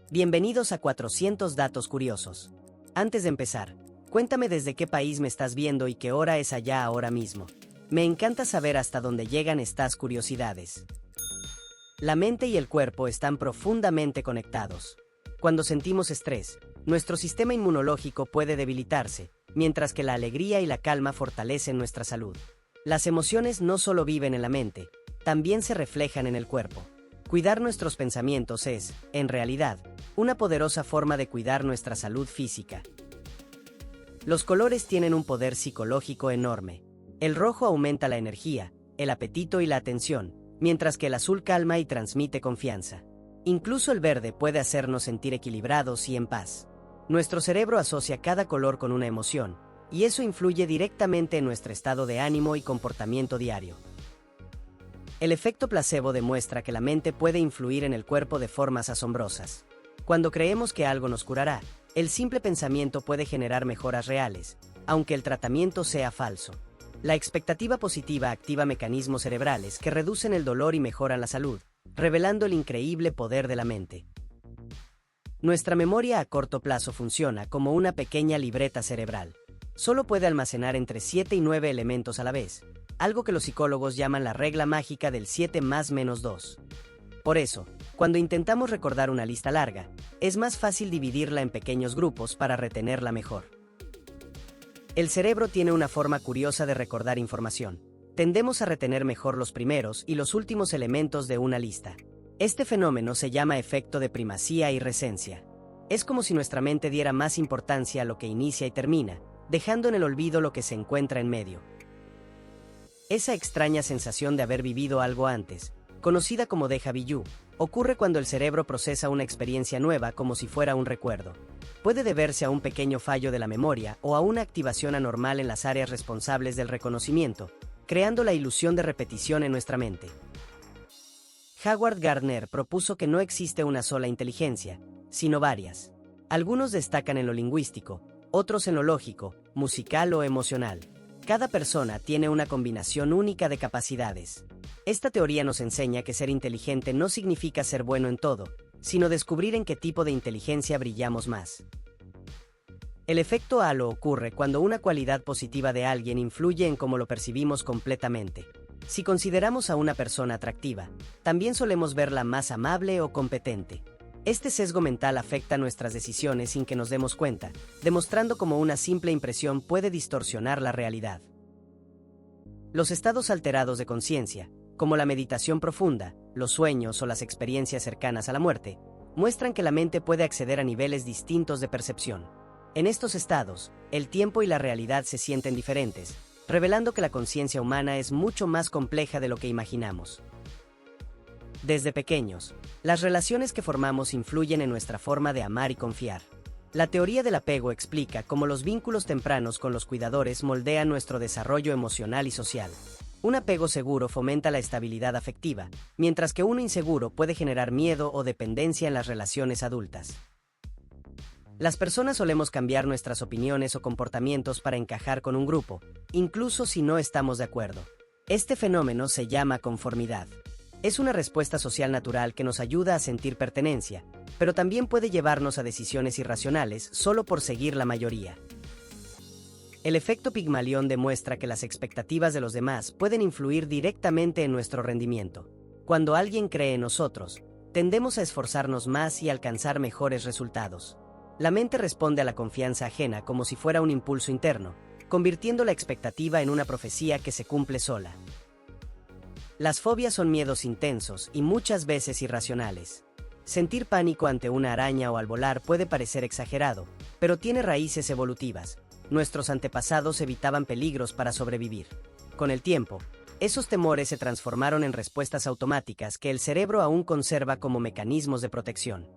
Bienvenidos a 400 datos curiosos. Antes de empezar, cuéntame desde qué país me estás viendo y qué hora es allá ahora mismo. Me encanta saber hasta dónde llegan estas curiosidades. La mente y el cuerpo están profundamente conectados. Cuando sentimos estrés, nuestro sistema inmunológico puede debilitarse, mientras que la alegría y la calma fortalecen nuestra salud. Las emociones no solo viven en la mente, también se reflejan en el cuerpo. Cuidar nuestros pensamientos es, en realidad, una poderosa forma de cuidar nuestra salud física. Los colores tienen un poder psicológico enorme. El rojo aumenta la energía, el apetito y la atención, mientras que el azul calma y transmite confianza. Incluso el verde puede hacernos sentir equilibrados y en paz. Nuestro cerebro asocia cada color con una emoción, y eso influye directamente en nuestro estado de ánimo y comportamiento diario. El efecto placebo demuestra que la mente puede influir en el cuerpo de formas asombrosas. Cuando creemos que algo nos curará, el simple pensamiento puede generar mejoras reales, aunque el tratamiento sea falso. La expectativa positiva activa mecanismos cerebrales que reducen el dolor y mejoran la salud, revelando el increíble poder de la mente. Nuestra memoria a corto plazo funciona como una pequeña libreta cerebral. Solo puede almacenar entre 7 y 9 elementos a la vez, algo que los psicólogos llaman la regla mágica del 7 más menos 2. Por eso, cuando intentamos recordar una lista larga, es más fácil dividirla en pequeños grupos para retenerla mejor. El cerebro tiene una forma curiosa de recordar información. Tendemos a retener mejor los primeros y los últimos elementos de una lista. Este fenómeno se llama efecto de primacía y recencia. Es como si nuestra mente diera más importancia a lo que inicia y termina, dejando en el olvido lo que se encuentra en medio. Esa extraña sensación de haber vivido algo antes, conocida como déjà vu, ocurre cuando el cerebro procesa una experiencia nueva como si fuera un recuerdo. Puede deberse a un pequeño fallo de la memoria o a una activación anormal en las áreas responsables del reconocimiento, creando la ilusión de repetición en nuestra mente. Howard Gardner propuso que no existe una sola inteligencia, sino varias. Algunos destacan en lo lingüístico, otros en lo lógico, musical o emocional. Cada persona tiene una combinación única de capacidades. Esta teoría nos enseña que ser inteligente no significa ser bueno en todo, sino descubrir en qué tipo de inteligencia brillamos más. El efecto halo ocurre cuando una cualidad positiva de alguien influye en cómo lo percibimos completamente. Si consideramos a una persona atractiva, también solemos verla más amable o competente. Este sesgo mental afecta nuestras decisiones sin que nos demos cuenta, demostrando cómo una simple impresión puede distorsionar la realidad. Los estados alterados de conciencia, como la meditación profunda, los sueños o las experiencias cercanas a la muerte, muestran que la mente puede acceder a niveles distintos de percepción. En estos estados, el tiempo y la realidad se sienten diferentes, revelando que la conciencia humana es mucho más compleja de lo que imaginamos. Desde pequeños, las relaciones que formamos influyen en nuestra forma de amar y confiar. La teoría del apego explica cómo los vínculos tempranos con los cuidadores moldean nuestro desarrollo emocional y social. Un apego seguro fomenta la estabilidad afectiva, mientras que uno inseguro puede generar miedo o dependencia en las relaciones adultas. Las personas solemos cambiar nuestras opiniones o comportamientos para encajar con un grupo, incluso si no estamos de acuerdo. Este fenómeno se llama conformidad. Es una respuesta social natural que nos ayuda a sentir pertenencia, pero también puede llevarnos a decisiones irracionales solo por seguir la mayoría. El efecto Pigmalión demuestra que las expectativas de los demás pueden influir directamente en nuestro rendimiento. Cuando alguien cree en nosotros, tendemos a esforzarnos más y alcanzar mejores resultados. La mente responde a la confianza ajena como si fuera un impulso interno, convirtiendo la expectativa en una profecía que se cumple sola. Las fobias son miedos intensos y muchas veces irracionales. Sentir pánico ante una araña o al volar puede parecer exagerado, pero tiene raíces evolutivas. Nuestros antepasados evitaban peligros para sobrevivir. Con el tiempo, esos temores se transformaron en respuestas automáticas que el cerebro aún conserva como mecanismos de protección.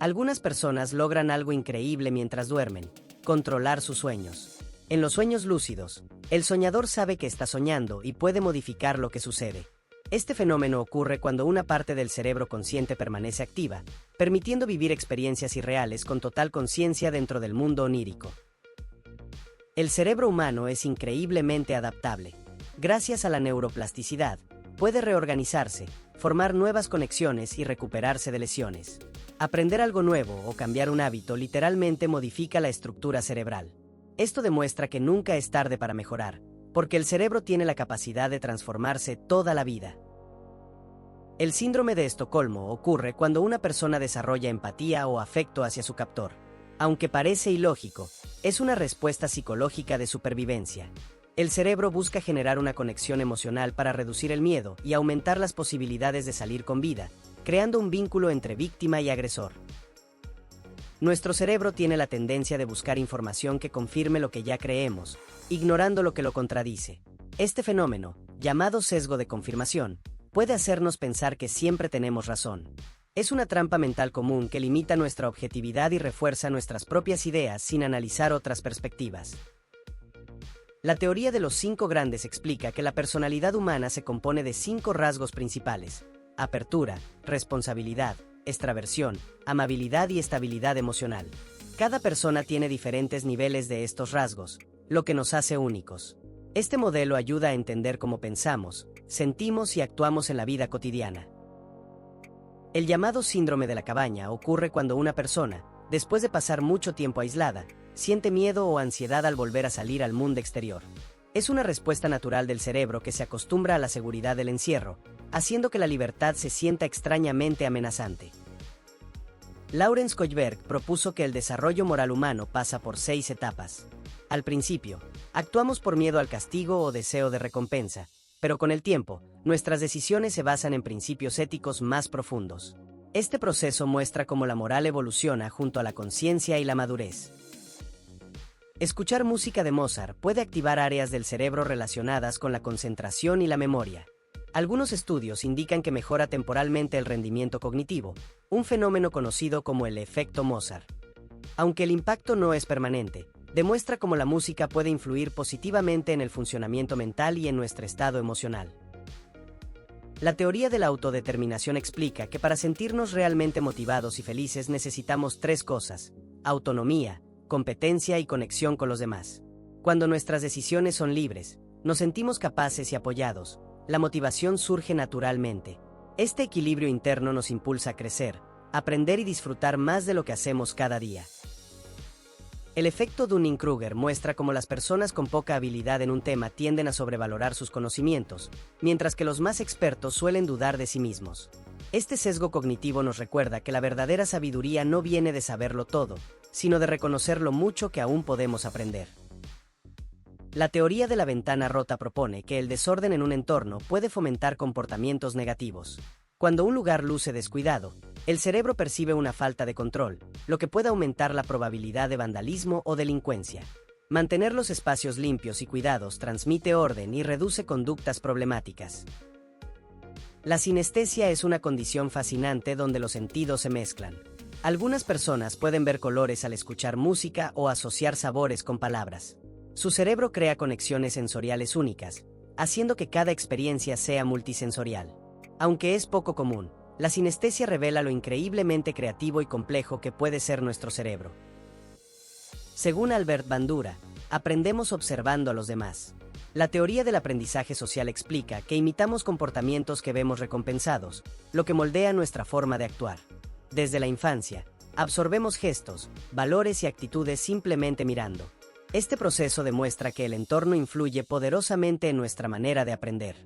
Algunas personas logran algo increíble mientras duermen: controlar sus sueños. En los sueños lúcidos, el soñador sabe que está soñando y puede modificar lo que sucede. Este fenómeno ocurre cuando una parte del cerebro consciente permanece activa, permitiendo vivir experiencias irreales con total conciencia dentro del mundo onírico. El cerebro humano es increíblemente adaptable. Gracias a la neuroplasticidad, puede reorganizarse, formar nuevas conexiones y recuperarse de lesiones. Aprender algo nuevo o cambiar un hábito literalmente modifica la estructura cerebral. Esto demuestra que nunca es tarde para mejorar, porque el cerebro tiene la capacidad de transformarse toda la vida. El síndrome de Estocolmo ocurre cuando una persona desarrolla empatía o afecto hacia su captor. Aunque parece ilógico, es una respuesta psicológica de supervivencia. El cerebro busca generar una conexión emocional para reducir el miedo y aumentar las posibilidades de salir con vida, creando un vínculo entre víctima y agresor. Nuestro cerebro tiene la tendencia de buscar información que confirme lo que ya creemos, ignorando lo que lo contradice. Este fenómeno, llamado sesgo de confirmación, puede hacernos pensar que siempre tenemos razón. Es una trampa mental común que limita nuestra objetividad y refuerza nuestras propias ideas sin analizar otras perspectivas. La teoría de los 5 grandes explica que la personalidad humana se compone de 5 rasgos principales: apertura, responsabilidad, extraversión, amabilidad y estabilidad emocional. Cada persona tiene diferentes niveles de estos rasgos, lo que nos hace únicos. Este modelo ayuda a entender cómo pensamos, sentimos y actuamos en la vida cotidiana. El llamado síndrome de la cabaña ocurre cuando una persona, después de pasar mucho tiempo aislada, siente miedo o ansiedad al volver a salir al mundo exterior. Es una respuesta natural del cerebro que se acostumbra a la seguridad del encierro, haciendo que la libertad se sienta extrañamente amenazante. Lawrence Kohlberg propuso que el desarrollo moral humano pasa por 6 etapas. Al principio, actuamos por miedo al castigo o deseo de recompensa, pero con el tiempo, nuestras decisiones se basan en principios éticos más profundos. Este proceso muestra cómo la moral evoluciona junto a la conciencia y la madurez. Escuchar música de Mozart puede activar áreas del cerebro relacionadas con la concentración y la memoria. Algunos estudios indican que mejora temporalmente el rendimiento cognitivo, un fenómeno conocido como el efecto Mozart. Aunque el impacto no es permanente, demuestra cómo la música puede influir positivamente en el funcionamiento mental y en nuestro estado emocional. La teoría de la autodeterminación explica que para sentirnos realmente motivados y felices necesitamos 3 cosas: autonomía, competencia y conexión con los demás. Cuando nuestras decisiones son libres, nos sentimos capaces y apoyados, la motivación surge naturalmente. Este equilibrio interno nos impulsa a crecer, aprender y disfrutar más de lo que hacemos cada día. El efecto Dunning-Kruger muestra cómo las personas con poca habilidad en un tema tienden a sobrevalorar sus conocimientos, mientras que los más expertos suelen dudar de sí mismos. Este sesgo cognitivo nos recuerda que la verdadera sabiduría no viene de saberlo todo, sino de reconocer lo mucho que aún podemos aprender. La teoría de la ventana rota propone que el desorden en un entorno puede fomentar comportamientos negativos. Cuando un lugar luce descuidado, el cerebro percibe una falta de control, lo que puede aumentar la probabilidad de vandalismo o delincuencia. Mantener los espacios limpios y cuidados transmite orden y reduce conductas problemáticas. La sinestesia es una condición fascinante donde los sentidos se mezclan. Algunas personas pueden ver colores al escuchar música o asociar sabores con palabras. Su cerebro crea conexiones sensoriales únicas, haciendo que cada experiencia sea multisensorial. Aunque es poco común, la sinestesia revela lo increíblemente creativo y complejo que puede ser nuestro cerebro. Según Albert Bandura, aprendemos observando a los demás. La teoría del aprendizaje social explica que imitamos comportamientos que vemos recompensados, lo que moldea nuestra forma de actuar. Desde la infancia, absorbemos gestos, valores y actitudes simplemente mirando. Este proceso demuestra que el entorno influye poderosamente en nuestra manera de aprender.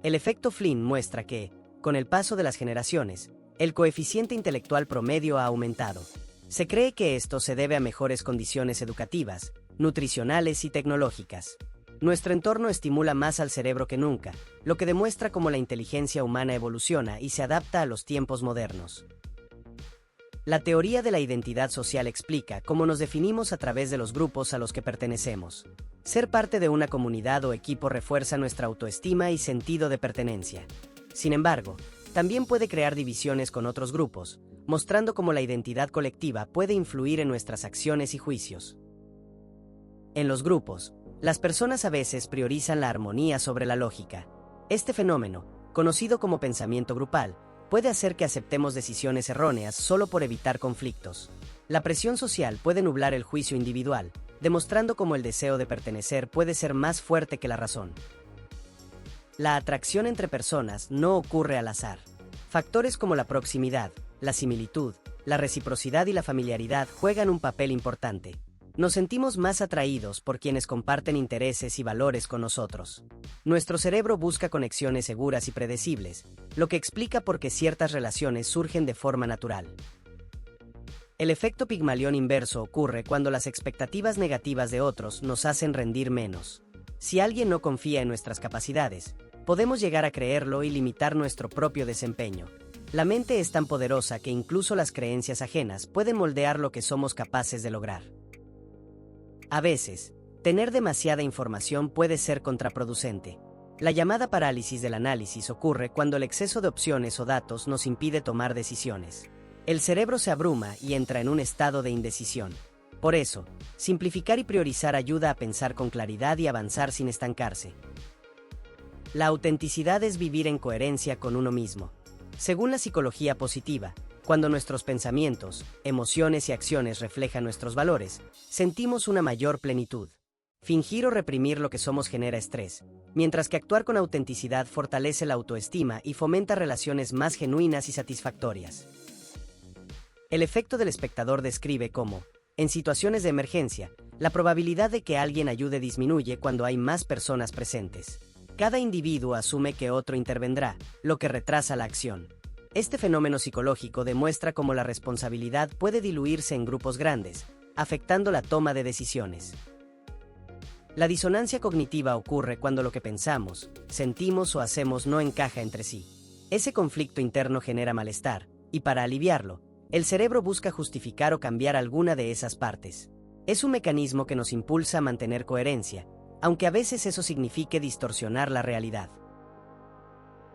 El efecto Flynn muestra que, con el paso de las generaciones, el coeficiente intelectual promedio ha aumentado. Se cree que esto se debe a mejores condiciones educativas, nutricionales y tecnológicas. Nuestro entorno estimula más al cerebro que nunca, lo que demuestra cómo la inteligencia humana evoluciona y se adapta a los tiempos modernos. La teoría de la identidad social explica cómo nos definimos a través de los grupos a los que pertenecemos. Ser parte de una comunidad o equipo refuerza nuestra autoestima y sentido de pertenencia. Sin embargo, también puede crear divisiones con otros grupos, mostrando cómo la identidad colectiva puede influir en nuestras acciones y juicios. En los grupos, las personas a veces priorizan la armonía sobre la lógica. Este fenómeno, conocido como pensamiento grupal, puede hacer que aceptemos decisiones erróneas solo por evitar conflictos. La presión social puede nublar el juicio individual, demostrando cómo el deseo de pertenecer puede ser más fuerte que la razón. La atracción entre personas no ocurre al azar. Factores como la proximidad, la similitud, la reciprocidad y la familiaridad juegan un papel importante. Nos sentimos más atraídos por quienes comparten intereses y valores con nosotros. Nuestro cerebro busca conexiones seguras y predecibles, lo que explica por qué ciertas relaciones surgen de forma natural. El efecto Pigmalión inverso ocurre cuando las expectativas negativas de otros nos hacen rendir menos. Si alguien no confía en nuestras capacidades, podemos llegar a creerlo y limitar nuestro propio desempeño. La mente es tan poderosa que incluso las creencias ajenas pueden moldear lo que somos capaces de lograr. A veces, tener demasiada información puede ser contraproducente. La llamada parálisis del análisis ocurre cuando el exceso de opciones o datos nos impide tomar decisiones. El cerebro se abruma y entra en un estado de indecisión. Por eso, simplificar y priorizar ayuda a pensar con claridad y avanzar sin estancarse. La autenticidad es vivir en coherencia con uno mismo. Según la psicología positiva, cuando nuestros pensamientos, emociones y acciones reflejan nuestros valores, sentimos una mayor plenitud. Fingir o reprimir lo que somos genera estrés, mientras que actuar con autenticidad fortalece la autoestima y fomenta relaciones más genuinas y satisfactorias. El efecto del espectador describe cómo, en situaciones de emergencia, la probabilidad de que alguien ayude disminuye cuando hay más personas presentes. Cada individuo asume que otro intervendrá, lo que retrasa la acción. Este fenómeno psicológico demuestra cómo la responsabilidad puede diluirse en grupos grandes, afectando la toma de decisiones. La disonancia cognitiva ocurre cuando lo que pensamos, sentimos o hacemos no encaja entre sí. Ese conflicto interno genera malestar, y para aliviarlo, el cerebro busca justificar o cambiar alguna de esas partes. Es un mecanismo que nos impulsa a mantener coherencia, aunque a veces eso signifique distorsionar la realidad.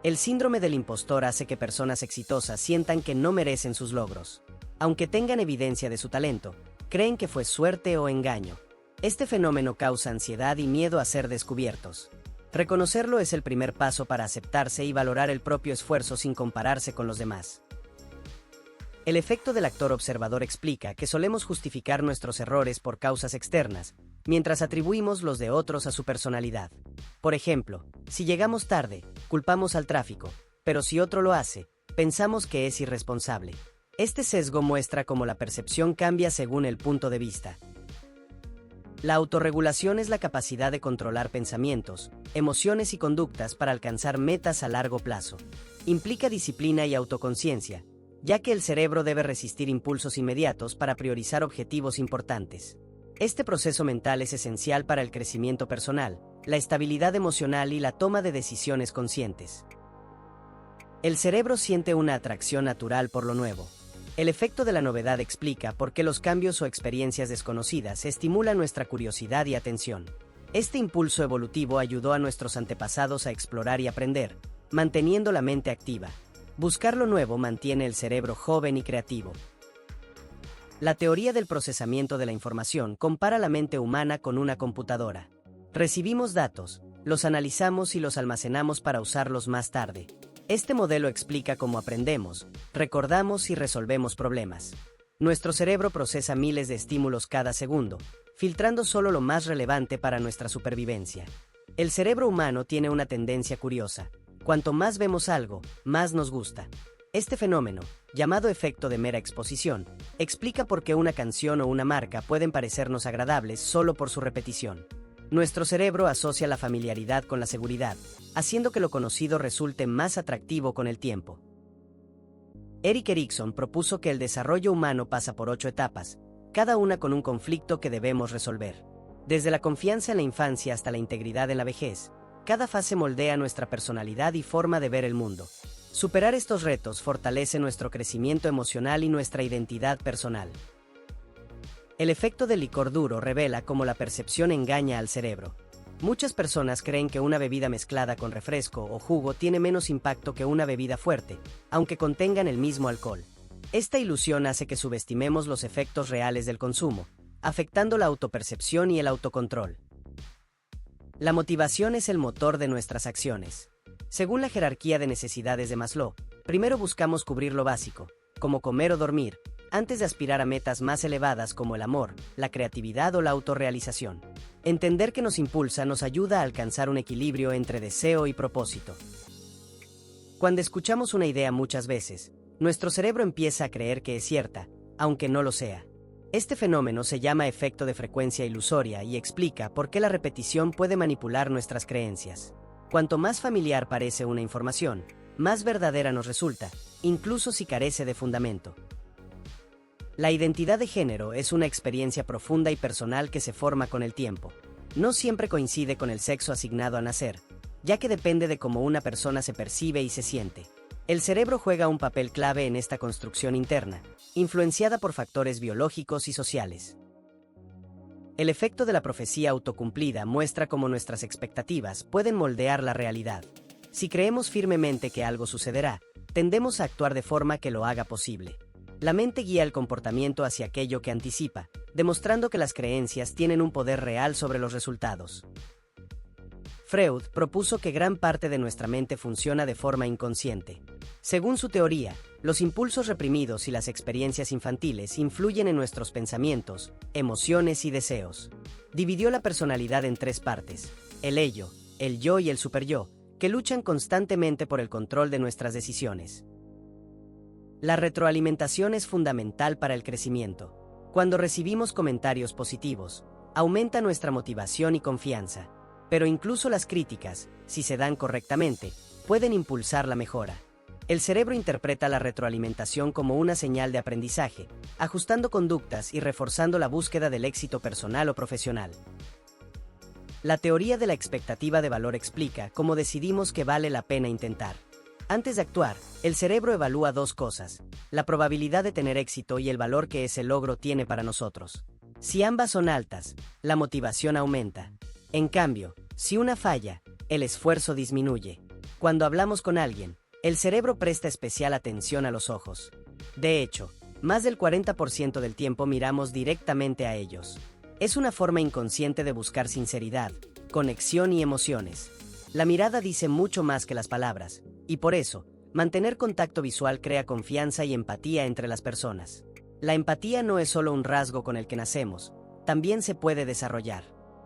El síndrome del impostor hace que personas exitosas sientan que no merecen sus logros. Aunque tengan evidencia de su talento, creen que fue suerte o engaño. Este fenómeno causa ansiedad y miedo a ser descubiertos. Reconocerlo es el primer paso para aceptarse y valorar el propio esfuerzo sin compararse con los demás. El efecto del actor observador explica que solemos justificar nuestros errores por causas externas, mientras atribuimos los de otros a su personalidad. Por ejemplo, si llegamos tarde, culpamos al tráfico, pero si otro lo hace, pensamos que es irresponsable. Este sesgo muestra cómo la percepción cambia según el punto de vista. La autorregulación es la capacidad de controlar pensamientos, emociones y conductas para alcanzar metas a largo plazo. Implica disciplina y autoconciencia, ya que el cerebro debe resistir impulsos inmediatos para priorizar objetivos importantes. Este proceso mental es esencial para el crecimiento personal, la estabilidad emocional y la toma de decisiones conscientes. El cerebro siente una atracción natural por lo nuevo. El efecto de la novedad explica por qué los cambios o experiencias desconocidas estimulan nuestra curiosidad y atención. Este impulso evolutivo ayudó a nuestros antepasados a explorar y aprender, manteniendo la mente activa. Buscar lo nuevo mantiene el cerebro joven y creativo. La teoría del procesamiento de la información compara la mente humana con una computadora. Recibimos datos, los analizamos y los almacenamos para usarlos más tarde. Este modelo explica cómo aprendemos, recordamos y resolvemos problemas. Nuestro cerebro procesa miles de estímulos cada segundo, filtrando solo lo más relevante para nuestra supervivencia. El cerebro humano tiene una tendencia curiosa. Cuanto más vemos algo, más nos gusta. Este fenómeno, llamado efecto de mera exposición, explica por qué una canción o una marca pueden parecernos agradables solo por su repetición. Nuestro cerebro asocia la familiaridad con la seguridad, haciendo que lo conocido resulte más atractivo con el tiempo. Erik Erikson propuso que el desarrollo humano pasa por 8 etapas, cada una con un conflicto que debemos resolver. Desde la confianza en la infancia hasta la integridad en la vejez, cada fase moldea nuestra personalidad y forma de ver el mundo. Superar estos retos fortalece nuestro crecimiento emocional y nuestra identidad personal. El efecto del licor duro revela cómo la percepción engaña al cerebro. Muchas personas creen que una bebida mezclada con refresco o jugo tiene menos impacto que una bebida fuerte, aunque contengan el mismo alcohol. Esta ilusión hace que subestimemos los efectos reales del consumo, afectando la autopercepción y el autocontrol. La motivación es el motor de nuestras acciones. Según la jerarquía de necesidades de Maslow, primero buscamos cubrir lo básico, como comer o dormir, antes de aspirar a metas más elevadas como el amor, la creatividad o la autorrealización. Entender qué nos impulsa nos ayuda a alcanzar un equilibrio entre deseo y propósito. Cuando escuchamos una idea muchas veces, Nuestro cerebro empieza a creer que es cierta, aunque no lo sea. Este fenómeno se llama efecto de frecuencia ilusoria y explica por qué la repetición puede manipular nuestras creencias. Cuanto más familiar parece una información, más verdadera nos resulta, incluso si carece de fundamento. La identidad de género es una experiencia profunda y personal que se forma con el tiempo. No siempre coincide con el sexo asignado a nacer, ya que depende de cómo una persona se percibe y se siente. El cerebro juega un papel clave en esta construcción interna, influenciada por factores biológicos y sociales. El efecto de la profecía autocumplida muestra cómo nuestras expectativas pueden moldear la realidad. Si creemos firmemente que algo sucederá, tendemos a actuar de forma que lo haga posible. La mente guía el comportamiento hacia aquello que anticipa, demostrando que las creencias tienen un poder real sobre los resultados. Freud propuso que gran parte de nuestra mente funciona de forma inconsciente. Según su teoría, los impulsos reprimidos y las experiencias infantiles influyen en nuestros pensamientos, emociones y deseos. Dividió la personalidad en tres partes: el ello, el yo y el superyo, que luchan constantemente por el control de nuestras decisiones. La retroalimentación es fundamental para el crecimiento. Cuando recibimos comentarios positivos, aumenta nuestra motivación y confianza. Pero incluso las críticas, si se dan correctamente, pueden impulsar la mejora. El cerebro interpreta la retroalimentación como una señal de aprendizaje, ajustando conductas y reforzando la búsqueda del éxito personal o profesional. La teoría de la expectativa de valor explica cómo decidimos que vale la pena intentar. Antes de actuar, el cerebro evalúa dos cosas: la probabilidad de tener éxito y el valor que ese logro tiene para nosotros. Si ambas son altas, la motivación aumenta. En cambio, si una falla, el esfuerzo disminuye. Cuando hablamos con alguien, el cerebro presta especial atención a los ojos. De hecho, más del 40% del tiempo miramos directamente a ellos. Es una forma inconsciente de buscar sinceridad, conexión y emociones. La mirada dice mucho más que las palabras, y por eso, mantener contacto visual crea confianza y empatía entre las personas. La empatía no es solo un rasgo con el que nacemos, también se puede desarrollar.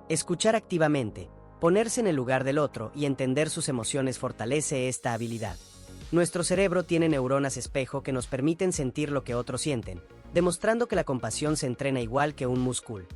Escuchar activamente, ponerse en el lugar del otro y entender sus emociones fortalece esta habilidad. Nuestro cerebro tiene neuronas espejo que nos permiten sentir lo que otros sienten, demostrando que la compasión se entrena igual que un músculo.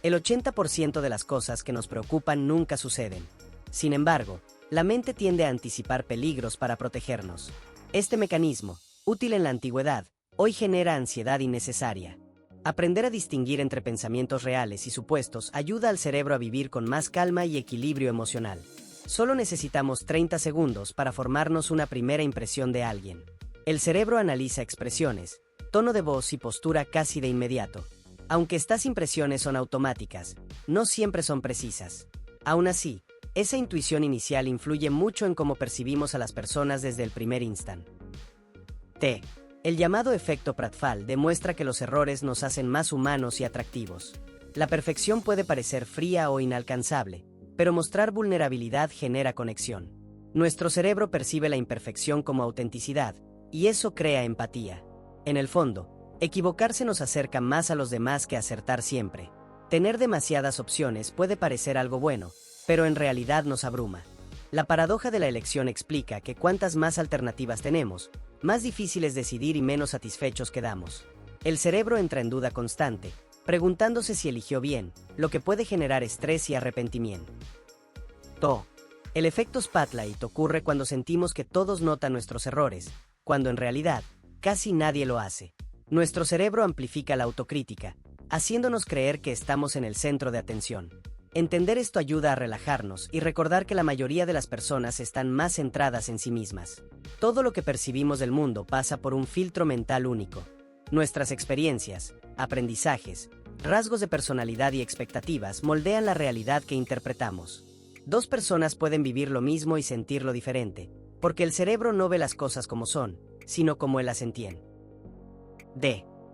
El 80% de las cosas que nos preocupan nunca suceden. Sin embargo, la mente tiende a anticipar peligros para protegernos. Este mecanismo, útil en la antigüedad, hoy genera ansiedad innecesaria. Aprender a distinguir entre pensamientos reales y supuestos ayuda al cerebro a vivir con más calma y equilibrio emocional. Solo necesitamos 30 segundos para formarnos una primera impresión de alguien. El cerebro analiza expresiones, tono de voz y postura casi de inmediato. Aunque estas impresiones son automáticas, no siempre son precisas. Aún así, esa intuición inicial influye mucho en cómo percibimos a las personas desde el primer instante. El llamado efecto Pratfall demuestra que los errores nos hacen más humanos y atractivos. La perfección puede parecer fría o inalcanzable, pero mostrar vulnerabilidad genera conexión. Nuestro cerebro percibe la imperfección como autenticidad, y eso crea empatía. En el fondo, equivocarse nos acerca más a los demás que acertar siempre. Tener demasiadas opciones puede parecer algo bueno, pero en realidad nos abruma. La paradoja de la elección explica que cuantas más alternativas tenemos, más difícil es decidir y menos satisfechos quedamos. El cerebro entra en duda constante, preguntándose si eligió bien, lo que puede generar estrés y arrepentimiento. El efecto Spotlight ocurre cuando sentimos que todos notan nuestros errores, cuando en realidad, casi nadie lo hace. Nuestro cerebro amplifica la autocrítica, haciéndonos creer que estamos en el centro de atención. Entender esto ayuda a relajarnos y recordar que la mayoría de las personas están más centradas en sí mismas. Todo lo que percibimos del mundo pasa por un filtro mental único. Nuestras experiencias, aprendizajes, rasgos de personalidad y expectativas moldean la realidad que interpretamos. Dos personas pueden vivir lo mismo y sentirlo diferente, porque el cerebro no ve las cosas como son, sino como él las entiende.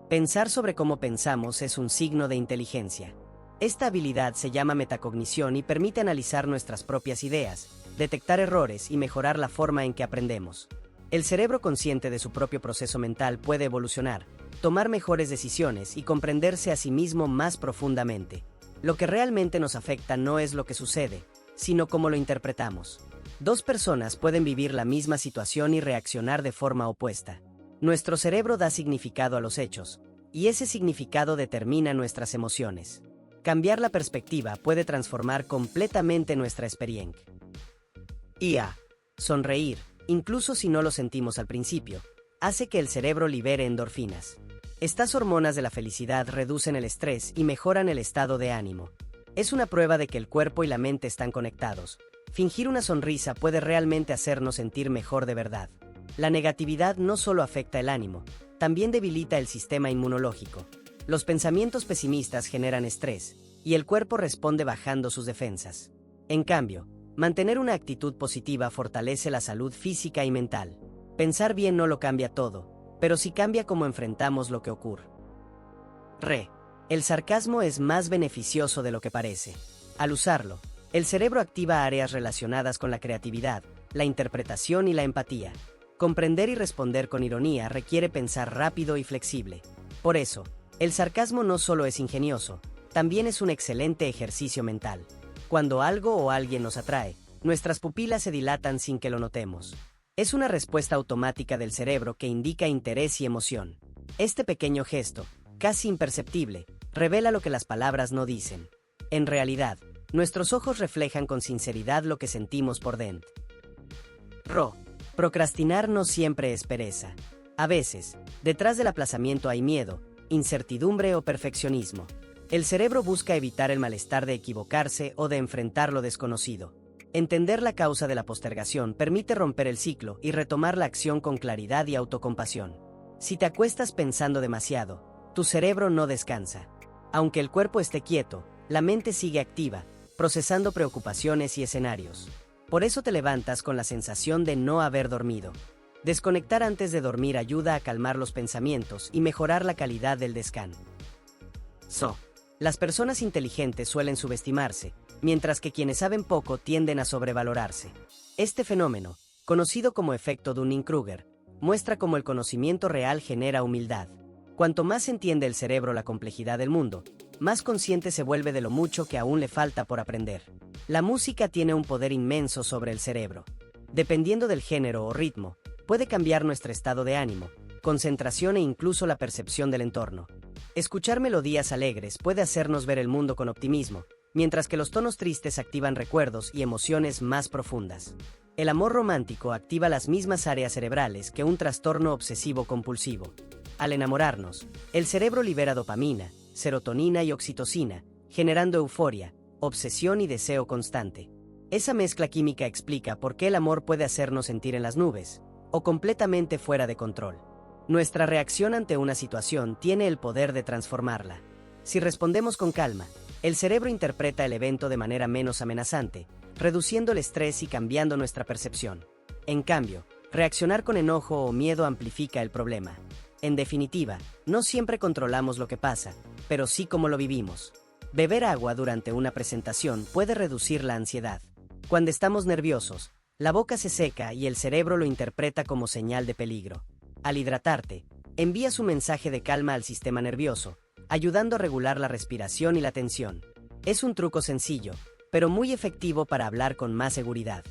Pensar sobre cómo pensamos es un signo de inteligencia. Esta habilidad se llama metacognición y permite analizar nuestras propias ideas, detectar errores y mejorar la forma en que aprendemos. El cerebro consciente de su propio proceso mental puede evolucionar, tomar mejores decisiones y comprenderse a sí mismo más profundamente. Lo que realmente nos afecta no es lo que sucede, sino cómo lo interpretamos. Dos personas pueden vivir la misma situación y reaccionar de forma opuesta. Nuestro cerebro da significado a los hechos, y ese significado determina nuestras emociones. Cambiar la perspectiva puede transformar completamente nuestra experiencia. Sonreír, incluso si no lo sentimos al principio, hace que el cerebro libere endorfinas. Estas hormonas de la felicidad reducen el estrés y mejoran el estado de ánimo. Es una prueba de que el cuerpo y la mente están conectados. Fingir una sonrisa puede realmente hacernos sentir mejor de verdad. La negatividad no solo afecta el ánimo, también debilita el sistema inmunológico. Los pensamientos pesimistas generan estrés, y el cuerpo responde bajando sus defensas. En cambio, mantener una actitud positiva fortalece la salud física y mental. Pensar bien no lo cambia todo, pero sí cambia cómo enfrentamos lo que ocurre. El sarcasmo es más beneficioso de lo que parece. Al usarlo, el cerebro activa áreas relacionadas con la creatividad, la interpretación y la empatía. Comprender y responder con ironía requiere pensar rápido y flexible. Por eso, el sarcasmo no solo es ingenioso, también es un excelente ejercicio mental. Cuando algo o alguien nos atrae, nuestras pupilas se dilatan sin que lo notemos. Es una respuesta automática del cerebro que indica interés y emoción. Este pequeño gesto, casi imperceptible, revela lo que las palabras no dicen. En realidad, nuestros ojos reflejan con sinceridad lo que sentimos por dentro. Procrastinar no siempre es pereza. A veces, detrás del aplazamiento hay miedo, incertidumbre o perfeccionismo. El cerebro busca evitar el malestar de equivocarse o de enfrentar lo desconocido. Entender la causa de la postergación permite romper el ciclo y retomar la acción con claridad y autocompasión. Si te acuestas pensando demasiado, tu cerebro no descansa. Aunque el cuerpo esté quieto, la mente sigue activa, procesando preocupaciones y escenarios. Por eso te levantas con la sensación de no haber dormido. Desconectar antes de dormir ayuda a calmar los pensamientos y mejorar la calidad del descanso. Las personas inteligentes suelen subestimarse, mientras que quienes saben poco tienden a sobrevalorarse. Este fenómeno, conocido como efecto Dunning-Kruger, muestra cómo el conocimiento real genera humildad. Cuanto más entiende el cerebro la complejidad del mundo, más consciente se vuelve de lo mucho que aún le falta por aprender. La música tiene un poder inmenso sobre el cerebro. Dependiendo del género o ritmo, puede cambiar nuestro estado de ánimo, concentración e incluso la percepción del entorno. Escuchar melodías alegres puede hacernos ver el mundo con optimismo, mientras que los tonos tristes activan recuerdos y emociones más profundas. El amor romántico activa las mismas áreas cerebrales que un trastorno obsesivo-compulsivo. Al enamorarnos, el cerebro libera dopamina, serotonina y oxitocina, generando euforia, obsesión y deseo constante. Esa mezcla química explica por qué el amor puede hacernos sentir en las nubes, o completamente fuera de control. Nuestra reacción ante una situación tiene el poder de transformarla. Si respondemos con calma, el cerebro interpreta el evento de manera menos amenazante, reduciendo el estrés y cambiando nuestra percepción. En cambio, reaccionar con enojo o miedo amplifica el problema. En definitiva, no siempre controlamos lo que pasa, pero sí cómo lo vivimos. Beber agua durante una presentación puede reducir la ansiedad. Cuando estamos nerviosos, la boca se seca y el cerebro lo interpreta como señal de peligro. Al hidratarte, envías un mensaje de calma al sistema nervioso, ayudando a regular la respiración y la tensión. Es un truco sencillo, pero muy efectivo para hablar con más seguridad.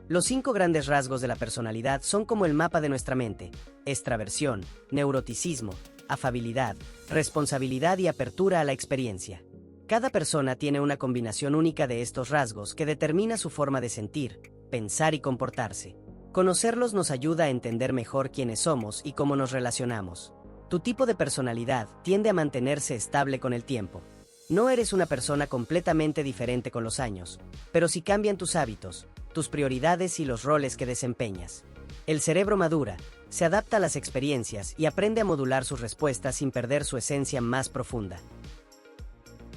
Los 5 grandes rasgos de la personalidad son como el mapa de nuestra mente: extraversión, neuroticismo, afabilidad, responsabilidad y apertura a la experiencia. Cada persona tiene una combinación única de estos rasgos que determina su forma de sentir, pensar y comportarse. Conocerlos nos ayuda a entender mejor quiénes somos y cómo nos relacionamos. Tu tipo de personalidad tiende a mantenerse estable con el tiempo. No eres una persona completamente diferente con los años, pero sí cambian tus hábitos, tus prioridades y los roles que desempeñas. El cerebro madura, se adapta a las experiencias y aprende a modular sus respuestas sin perder su esencia más profunda.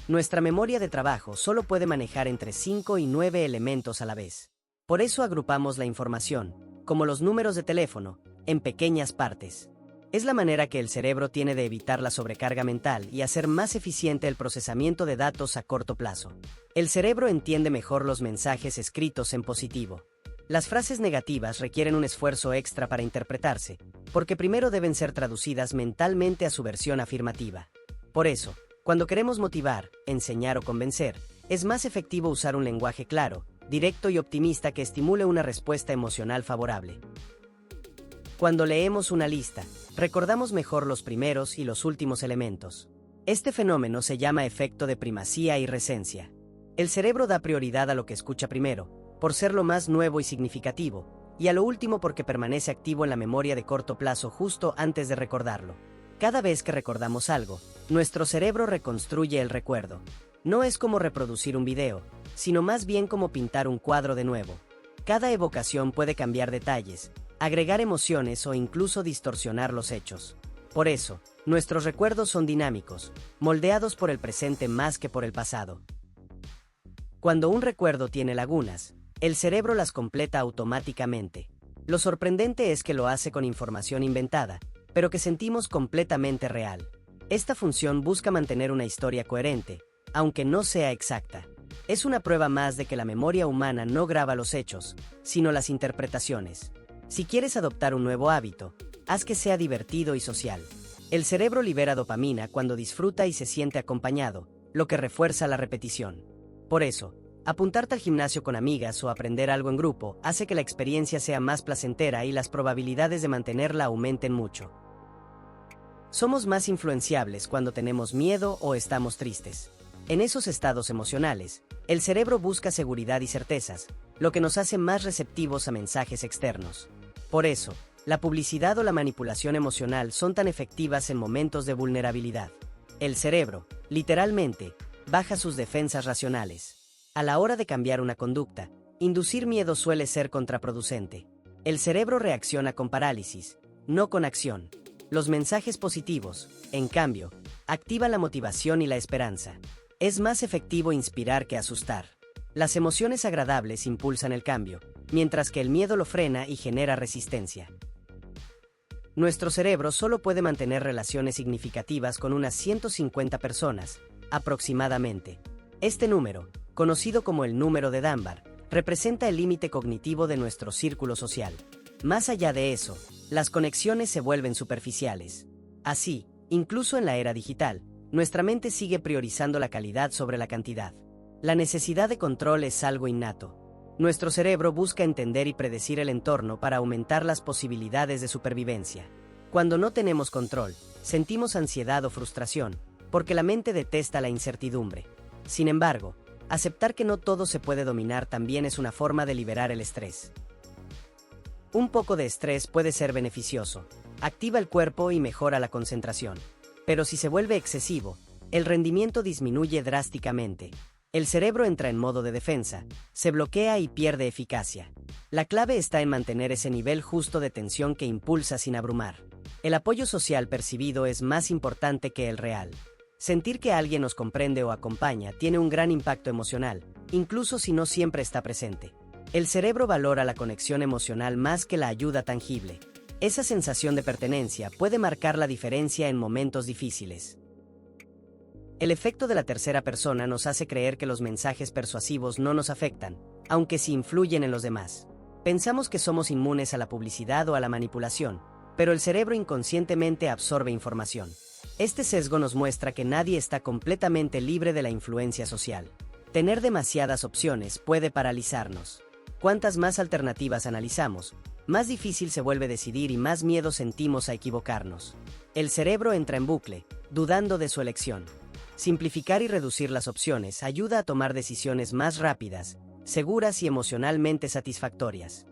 Nuestra memoria de trabajo solo puede manejar entre 5 y 9 elementos a la vez. Por eso agrupamos la información, como los números de teléfono, en pequeñas partes. Es la manera que el cerebro tiene de evitar la sobrecarga mental y hacer más eficiente el procesamiento de datos a corto plazo. El cerebro entiende mejor los mensajes escritos en positivo. Las frases negativas requieren un esfuerzo extra para interpretarse, porque primero deben ser traducidas mentalmente a su versión afirmativa. Por eso, cuando queremos motivar, enseñar o convencer, es más efectivo usar un lenguaje claro, directo y optimista que estimule una respuesta emocional favorable. Cuando leemos una lista, recordamos mejor los primeros y los últimos elementos. Este fenómeno se llama efecto de primacía y recencia. El cerebro da prioridad a lo que escucha primero, por ser lo más nuevo y significativo, y a lo último porque permanece activo en la memoria de corto plazo justo antes de recordarlo. Cada vez que recordamos algo, nuestro cerebro reconstruye el recuerdo. No es como reproducir un video, sino más bien como pintar un cuadro de nuevo. Cada evocación puede cambiar detalles, agregar emociones o incluso distorsionar los hechos. Por eso, nuestros recuerdos son dinámicos, moldeados por el presente más que por el pasado. Cuando un recuerdo tiene lagunas, el cerebro las completa automáticamente. Lo sorprendente es que lo hace con información inventada, pero que sentimos completamente real. Esta función busca mantener una historia coherente, aunque no sea exacta. Es una prueba más de que la memoria humana no graba los hechos, sino las interpretaciones. Si quieres adoptar un nuevo hábito, haz que sea divertido y social. El cerebro libera dopamina cuando disfruta y se siente acompañado, lo que refuerza la repetición. Por eso, apuntarte al gimnasio con amigas o aprender algo en grupo hace que la experiencia sea más placentera y las probabilidades de mantenerla aumenten mucho. Somos más influenciables cuando tenemos miedo o estamos tristes. En esos estados emocionales, el cerebro busca seguridad y certezas, lo que nos hace más receptivos a mensajes externos. Por eso, la publicidad o la manipulación emocional son tan efectivas en momentos de vulnerabilidad. El cerebro, literalmente, baja sus defensas racionales. A la hora de cambiar una conducta, inducir miedo suele ser contraproducente. El cerebro reacciona con parálisis, no con acción. Los mensajes positivos, en cambio, activan la motivación y la esperanza. Es más efectivo inspirar que asustar. Las emociones agradables impulsan el cambio, mientras que el miedo lo frena y genera resistencia. Nuestro cerebro solo puede mantener relaciones significativas con unas 150 personas, aproximadamente. Este número, conocido como el número de Dunbar, representa el límite cognitivo de nuestro círculo social. Más allá de eso, las conexiones se vuelven superficiales. Así, incluso en la era digital, nuestra mente sigue priorizando la calidad sobre la cantidad. La necesidad de control es algo innato. Nuestro cerebro busca entender y predecir el entorno para aumentar las posibilidades de supervivencia. Cuando no tenemos control, sentimos ansiedad o frustración, porque la mente detesta la incertidumbre. Sin embargo, aceptar que no todo se puede dominar también es una forma de liberar el estrés. Un poco de estrés puede ser beneficioso, activa el cuerpo y mejora la concentración. Pero si se vuelve excesivo, el rendimiento disminuye drásticamente. El cerebro entra en modo de defensa, se bloquea y pierde eficacia. La clave está en mantener ese nivel justo de tensión que impulsa sin abrumar. El apoyo social percibido es más importante que el real. Sentir que alguien nos comprende o acompaña tiene un gran impacto emocional, incluso si no siempre está presente. El cerebro valora la conexión emocional más que la ayuda tangible. Esa sensación de pertenencia puede marcar la diferencia en momentos difíciles. El efecto de la tercera persona nos hace creer que los mensajes persuasivos no nos afectan, aunque sí influyen en los demás. Pensamos que somos inmunes a la publicidad o a la manipulación, pero el cerebro inconscientemente absorbe información. Este sesgo nos muestra que nadie está completamente libre de la influencia social. Tener demasiadas opciones puede paralizarnos. Cuantas más alternativas analizamos, más difícil se vuelve decidir y más miedo sentimos a equivocarnos. El cerebro entra en bucle, dudando de su elección. Simplificar y reducir las opciones ayuda a tomar decisiones más rápidas, seguras y emocionalmente satisfactorias.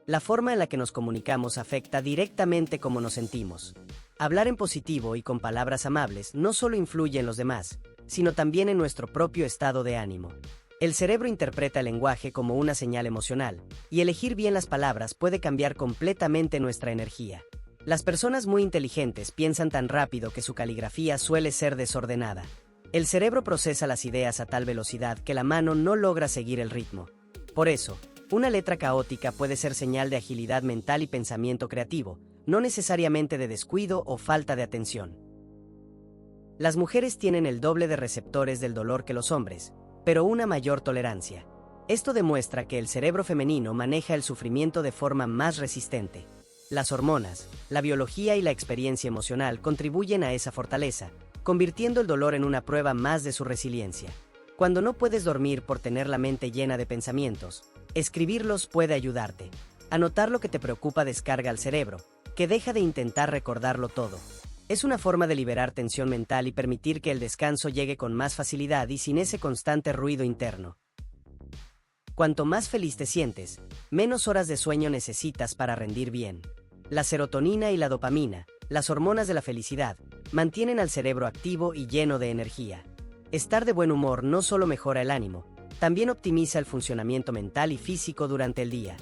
La forma en la que nos comunicamos afecta directamente cómo nos sentimos. Hablar en positivo y con palabras amables no solo influye en los demás, sino también en nuestro propio estado de ánimo. El cerebro interpreta el lenguaje como una señal emocional, y elegir bien las palabras puede cambiar completamente nuestra energía. Las personas muy inteligentes piensan tan rápido que su caligrafía suele ser desordenada. El cerebro procesa las ideas a tal velocidad que la mano no logra seguir el ritmo. Por eso, una letra caótica puede ser señal de agilidad mental y pensamiento creativo, no necesariamente de descuido o falta de atención. Las mujeres tienen el doble de receptores del dolor que los hombres, pero una mayor tolerancia. Esto demuestra que el cerebro femenino maneja el sufrimiento de forma más resistente. Las hormonas, la biología y la experiencia emocional contribuyen a esa fortaleza, convirtiendo el dolor en una prueba más de su resiliencia. Cuando no puedes dormir por tener la mente llena de pensamientos, escribirlos puede ayudarte. Anotar lo que te preocupa descarga al cerebro, que deja de intentar recordarlo todo. Es una forma de liberar tensión mental y permitir que el descanso llegue con más facilidad y sin ese constante ruido interno. Cuanto más feliz te sientes, menos horas de sueño necesitas para rendir bien. La serotonina y la dopamina, las hormonas de la felicidad, mantienen al cerebro activo y lleno de energía. Estar de buen humor no solo mejora el ánimo, también optimiza el funcionamiento mental y físico durante el día.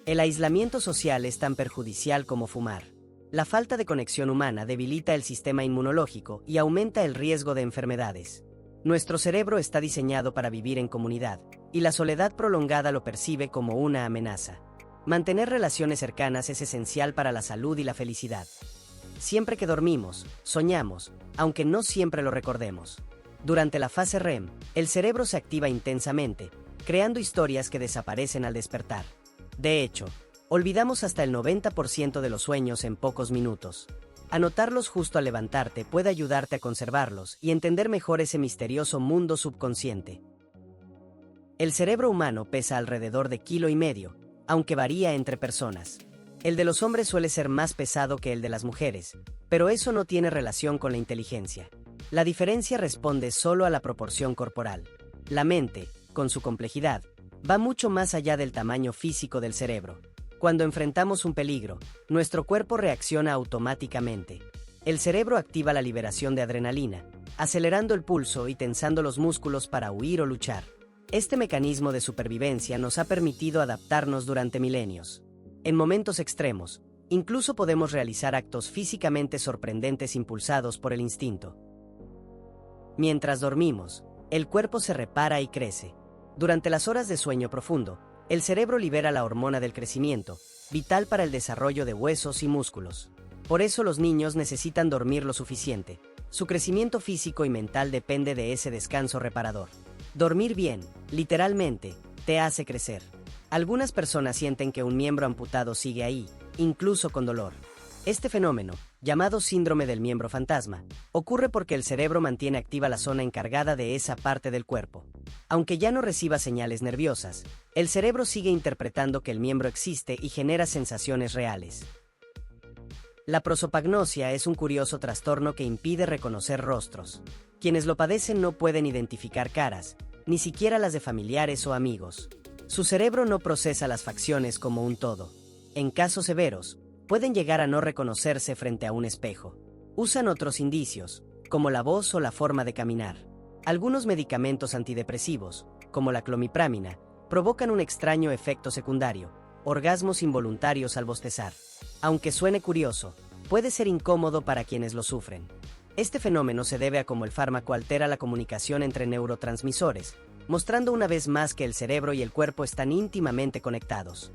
El aislamiento social es tan perjudicial como fumar. La falta de conexión humana debilita el sistema inmunológico y aumenta el riesgo de enfermedades. Nuestro cerebro está diseñado para vivir en comunidad, y la soledad prolongada lo percibe como una amenaza. Mantener relaciones cercanas es esencial para la salud y la felicidad. Siempre que dormimos, soñamos, aunque no siempre lo recordemos. Durante la fase REM, el cerebro se activa intensamente, creando historias que desaparecen al despertar. De hecho, olvidamos hasta el 90% de los sueños en pocos minutos. Anotarlos justo al levantarte puede ayudarte a conservarlos y entender mejor ese misterioso mundo subconsciente. El cerebro humano pesa alrededor de 1,5 kg, aunque varía entre personas. El de los hombres suele ser más pesado que el de las mujeres, pero eso no tiene relación con la inteligencia. La diferencia responde solo a la proporción corporal. La mente, con su complejidad, va mucho más allá del tamaño físico del cerebro. Cuando enfrentamos un peligro, nuestro cuerpo reacciona automáticamente. El cerebro activa la liberación de adrenalina, acelerando el pulso y tensando los músculos para huir o luchar. Este mecanismo de supervivencia nos ha permitido adaptarnos durante milenios. En momentos extremos, incluso podemos realizar actos físicamente sorprendentes impulsados por el instinto. Mientras dormimos, el cuerpo se repara y crece. Durante las horas de sueño profundo, el cerebro libera la hormona del crecimiento, vital para el desarrollo de huesos y músculos. Por eso los niños necesitan dormir lo suficiente. Su crecimiento físico y mental depende de ese descanso reparador. Dormir bien, literalmente, te hace crecer. Algunas personas sienten que un miembro amputado sigue ahí, incluso con dolor. Este fenómeno, llamado síndrome del miembro fantasma, ocurre porque el cerebro mantiene activa la zona encargada de esa parte del cuerpo. Aunque ya no reciba señales nerviosas, el cerebro sigue interpretando que el miembro existe y genera sensaciones reales. La prosopagnosia es un curioso trastorno que impide reconocer rostros. Quienes lo padecen no pueden identificar caras, ni siquiera las de familiares o amigos. Su cerebro no procesa las facciones como un todo. En casos severos, pueden llegar a no reconocerse frente a un espejo. Usan otros indicios, como la voz o la forma de caminar. Algunos medicamentos antidepresivos, como la clomipramina, provocan un extraño efecto secundario, orgasmos involuntarios al bostezar. Aunque suene curioso, puede ser incómodo para quienes lo sufren. Este fenómeno se debe a cómo el fármaco altera la comunicación entre neurotransmisores, mostrando una vez más que el cerebro y el cuerpo están íntimamente conectados.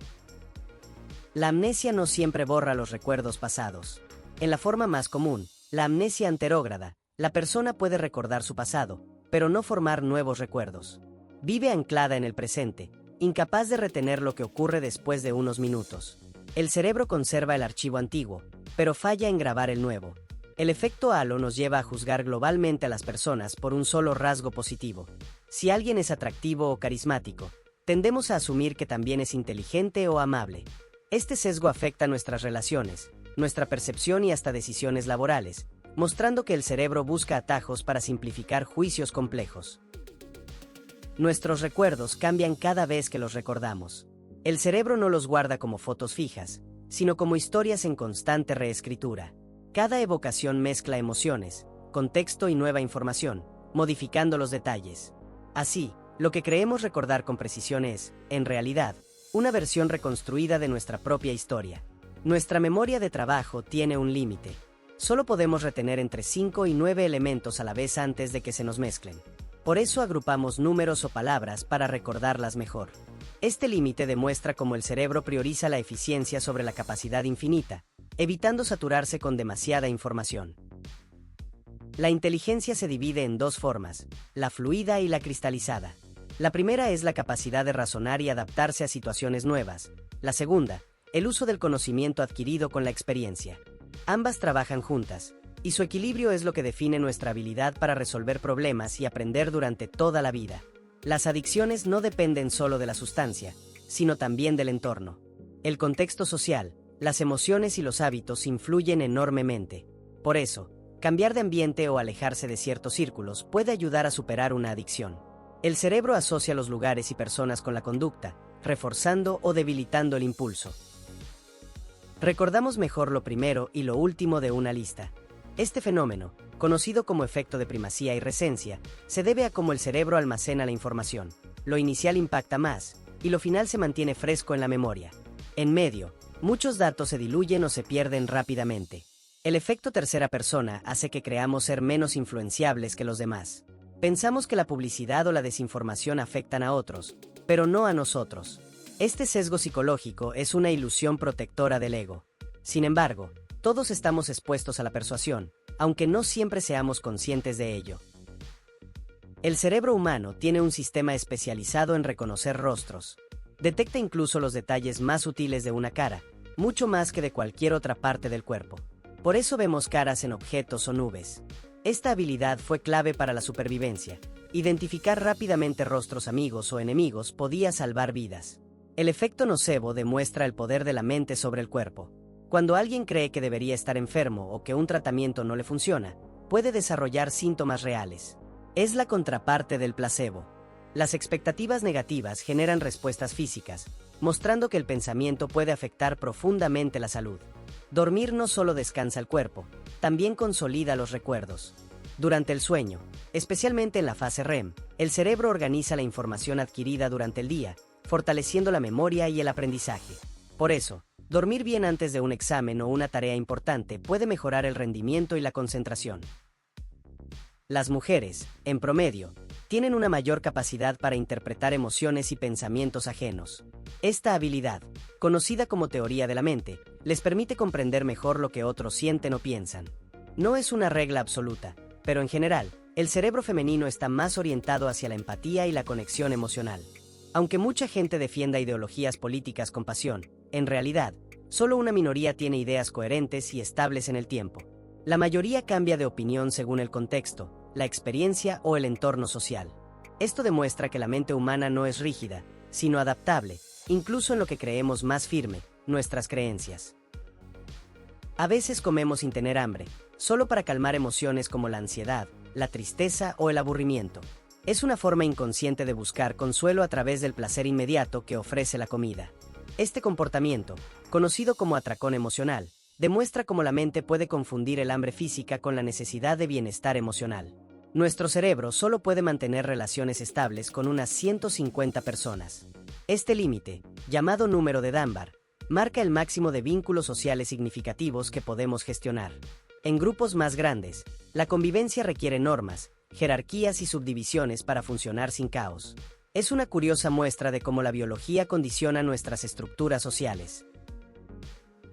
La amnesia no siempre borra los recuerdos pasados. En la forma más común, la amnesia anterógrada, la persona puede recordar su pasado, pero no formar nuevos recuerdos. Vive anclada en el presente, incapaz de retener lo que ocurre después de unos minutos. El cerebro conserva el archivo antiguo, pero falla en grabar el nuevo. El efecto halo nos lleva a juzgar globalmente a las personas por un solo rasgo positivo. Si alguien es atractivo o carismático, tendemos a asumir que también es inteligente o amable. Este sesgo afecta nuestras relaciones, nuestra percepción y hasta decisiones laborales, mostrando que el cerebro busca atajos para simplificar juicios complejos. Nuestros recuerdos cambian cada vez que los recordamos. El cerebro no los guarda como fotos fijas, sino como historias en constante reescritura. Cada evocación mezcla emociones, contexto y nueva información, modificando los detalles. Así, lo que creemos recordar con precisión es, en realidad, una versión reconstruida de nuestra propia historia. Nuestra memoria de trabajo tiene un límite. Solo podemos retener entre 5 y 9 elementos a la vez antes de que se nos mezclen. Por eso agrupamos números o palabras para recordarlas mejor. Este límite demuestra cómo el cerebro prioriza la eficiencia sobre la capacidad infinita, evitando saturarse con demasiada información. La inteligencia se divide en dos formas, la fluida y la cristalizada. La primera es la capacidad de razonar y adaptarse a situaciones nuevas. La segunda, el uso del conocimiento adquirido con la experiencia. Ambas trabajan juntas, y su equilibrio es lo que define nuestra habilidad para resolver problemas y aprender durante toda la vida. Las adicciones no dependen solo de la sustancia, sino también del entorno. El contexto social, las emociones y los hábitos influyen enormemente. Por eso, cambiar de ambiente o alejarse de ciertos círculos puede ayudar a superar una adicción. El cerebro asocia los lugares y personas con la conducta, reforzando o debilitando el impulso. Recordamos mejor lo primero y lo último de una lista. Este fenómeno, conocido como efecto de primacía y recencia, se debe a cómo el cerebro almacena la información. Lo inicial impacta más, y lo final se mantiene fresco en la memoria. En medio, muchos datos se diluyen o se pierden rápidamente. El efecto tercera persona hace que creamos ser menos influenciables que los demás. Pensamos que la publicidad o la desinformación afectan a otros, pero no a nosotros. Este sesgo psicológico es una ilusión protectora del ego. Sin embargo, todos estamos expuestos a la persuasión, aunque no siempre seamos conscientes de ello. El cerebro humano tiene un sistema especializado en reconocer rostros. Detecta incluso los detalles más sutiles de una cara, mucho más que de cualquier otra parte del cuerpo. Por eso vemos caras en objetos o nubes. Esta habilidad fue clave para la supervivencia. Identificar rápidamente rostros amigos o enemigos podía salvar vidas. El efecto nocebo demuestra el poder de la mente sobre el cuerpo. Cuando alguien cree que debería estar enfermo o que un tratamiento no le funciona, puede desarrollar síntomas reales. Es la contraparte del placebo. Las expectativas negativas generan respuestas físicas, mostrando que el pensamiento puede afectar profundamente la salud. Dormir no solo descansa el cuerpo, también consolida los recuerdos. Durante el sueño, especialmente en la fase REM, el cerebro organiza la información adquirida durante el día, fortaleciendo la memoria y el aprendizaje. Por eso, dormir bien antes de un examen o una tarea importante puede mejorar el rendimiento y la concentración. Las mujeres, en promedio, tienen una mayor capacidad para interpretar emociones y pensamientos ajenos. Esta habilidad, conocida como teoría de la mente, les permite comprender mejor lo que otros sienten o piensan. No es una regla absoluta, pero en general, el cerebro femenino está más orientado hacia la empatía y la conexión emocional. Aunque mucha gente defienda ideologías políticas con pasión, en realidad, solo una minoría tiene ideas coherentes y estables en el tiempo. La mayoría cambia de opinión según el contexto, la experiencia o el entorno social. Esto demuestra que la mente humana no es rígida, sino adaptable, incluso en lo que creemos más firme, nuestras creencias. A veces comemos sin tener hambre, solo para calmar emociones como la ansiedad, la tristeza o el aburrimiento. Es una forma inconsciente de buscar consuelo a través del placer inmediato que ofrece la comida. Este comportamiento, conocido como atracón emocional, demuestra cómo la mente puede confundir el hambre física con la necesidad de bienestar emocional. Nuestro cerebro solo puede mantener relaciones estables con unas 150 personas. Este límite, llamado número de Dunbar, marca el máximo de vínculos sociales significativos que podemos gestionar. En grupos más grandes, la convivencia requiere normas, jerarquías y subdivisiones para funcionar sin caos. Es una curiosa muestra de cómo la biología condiciona nuestras estructuras sociales.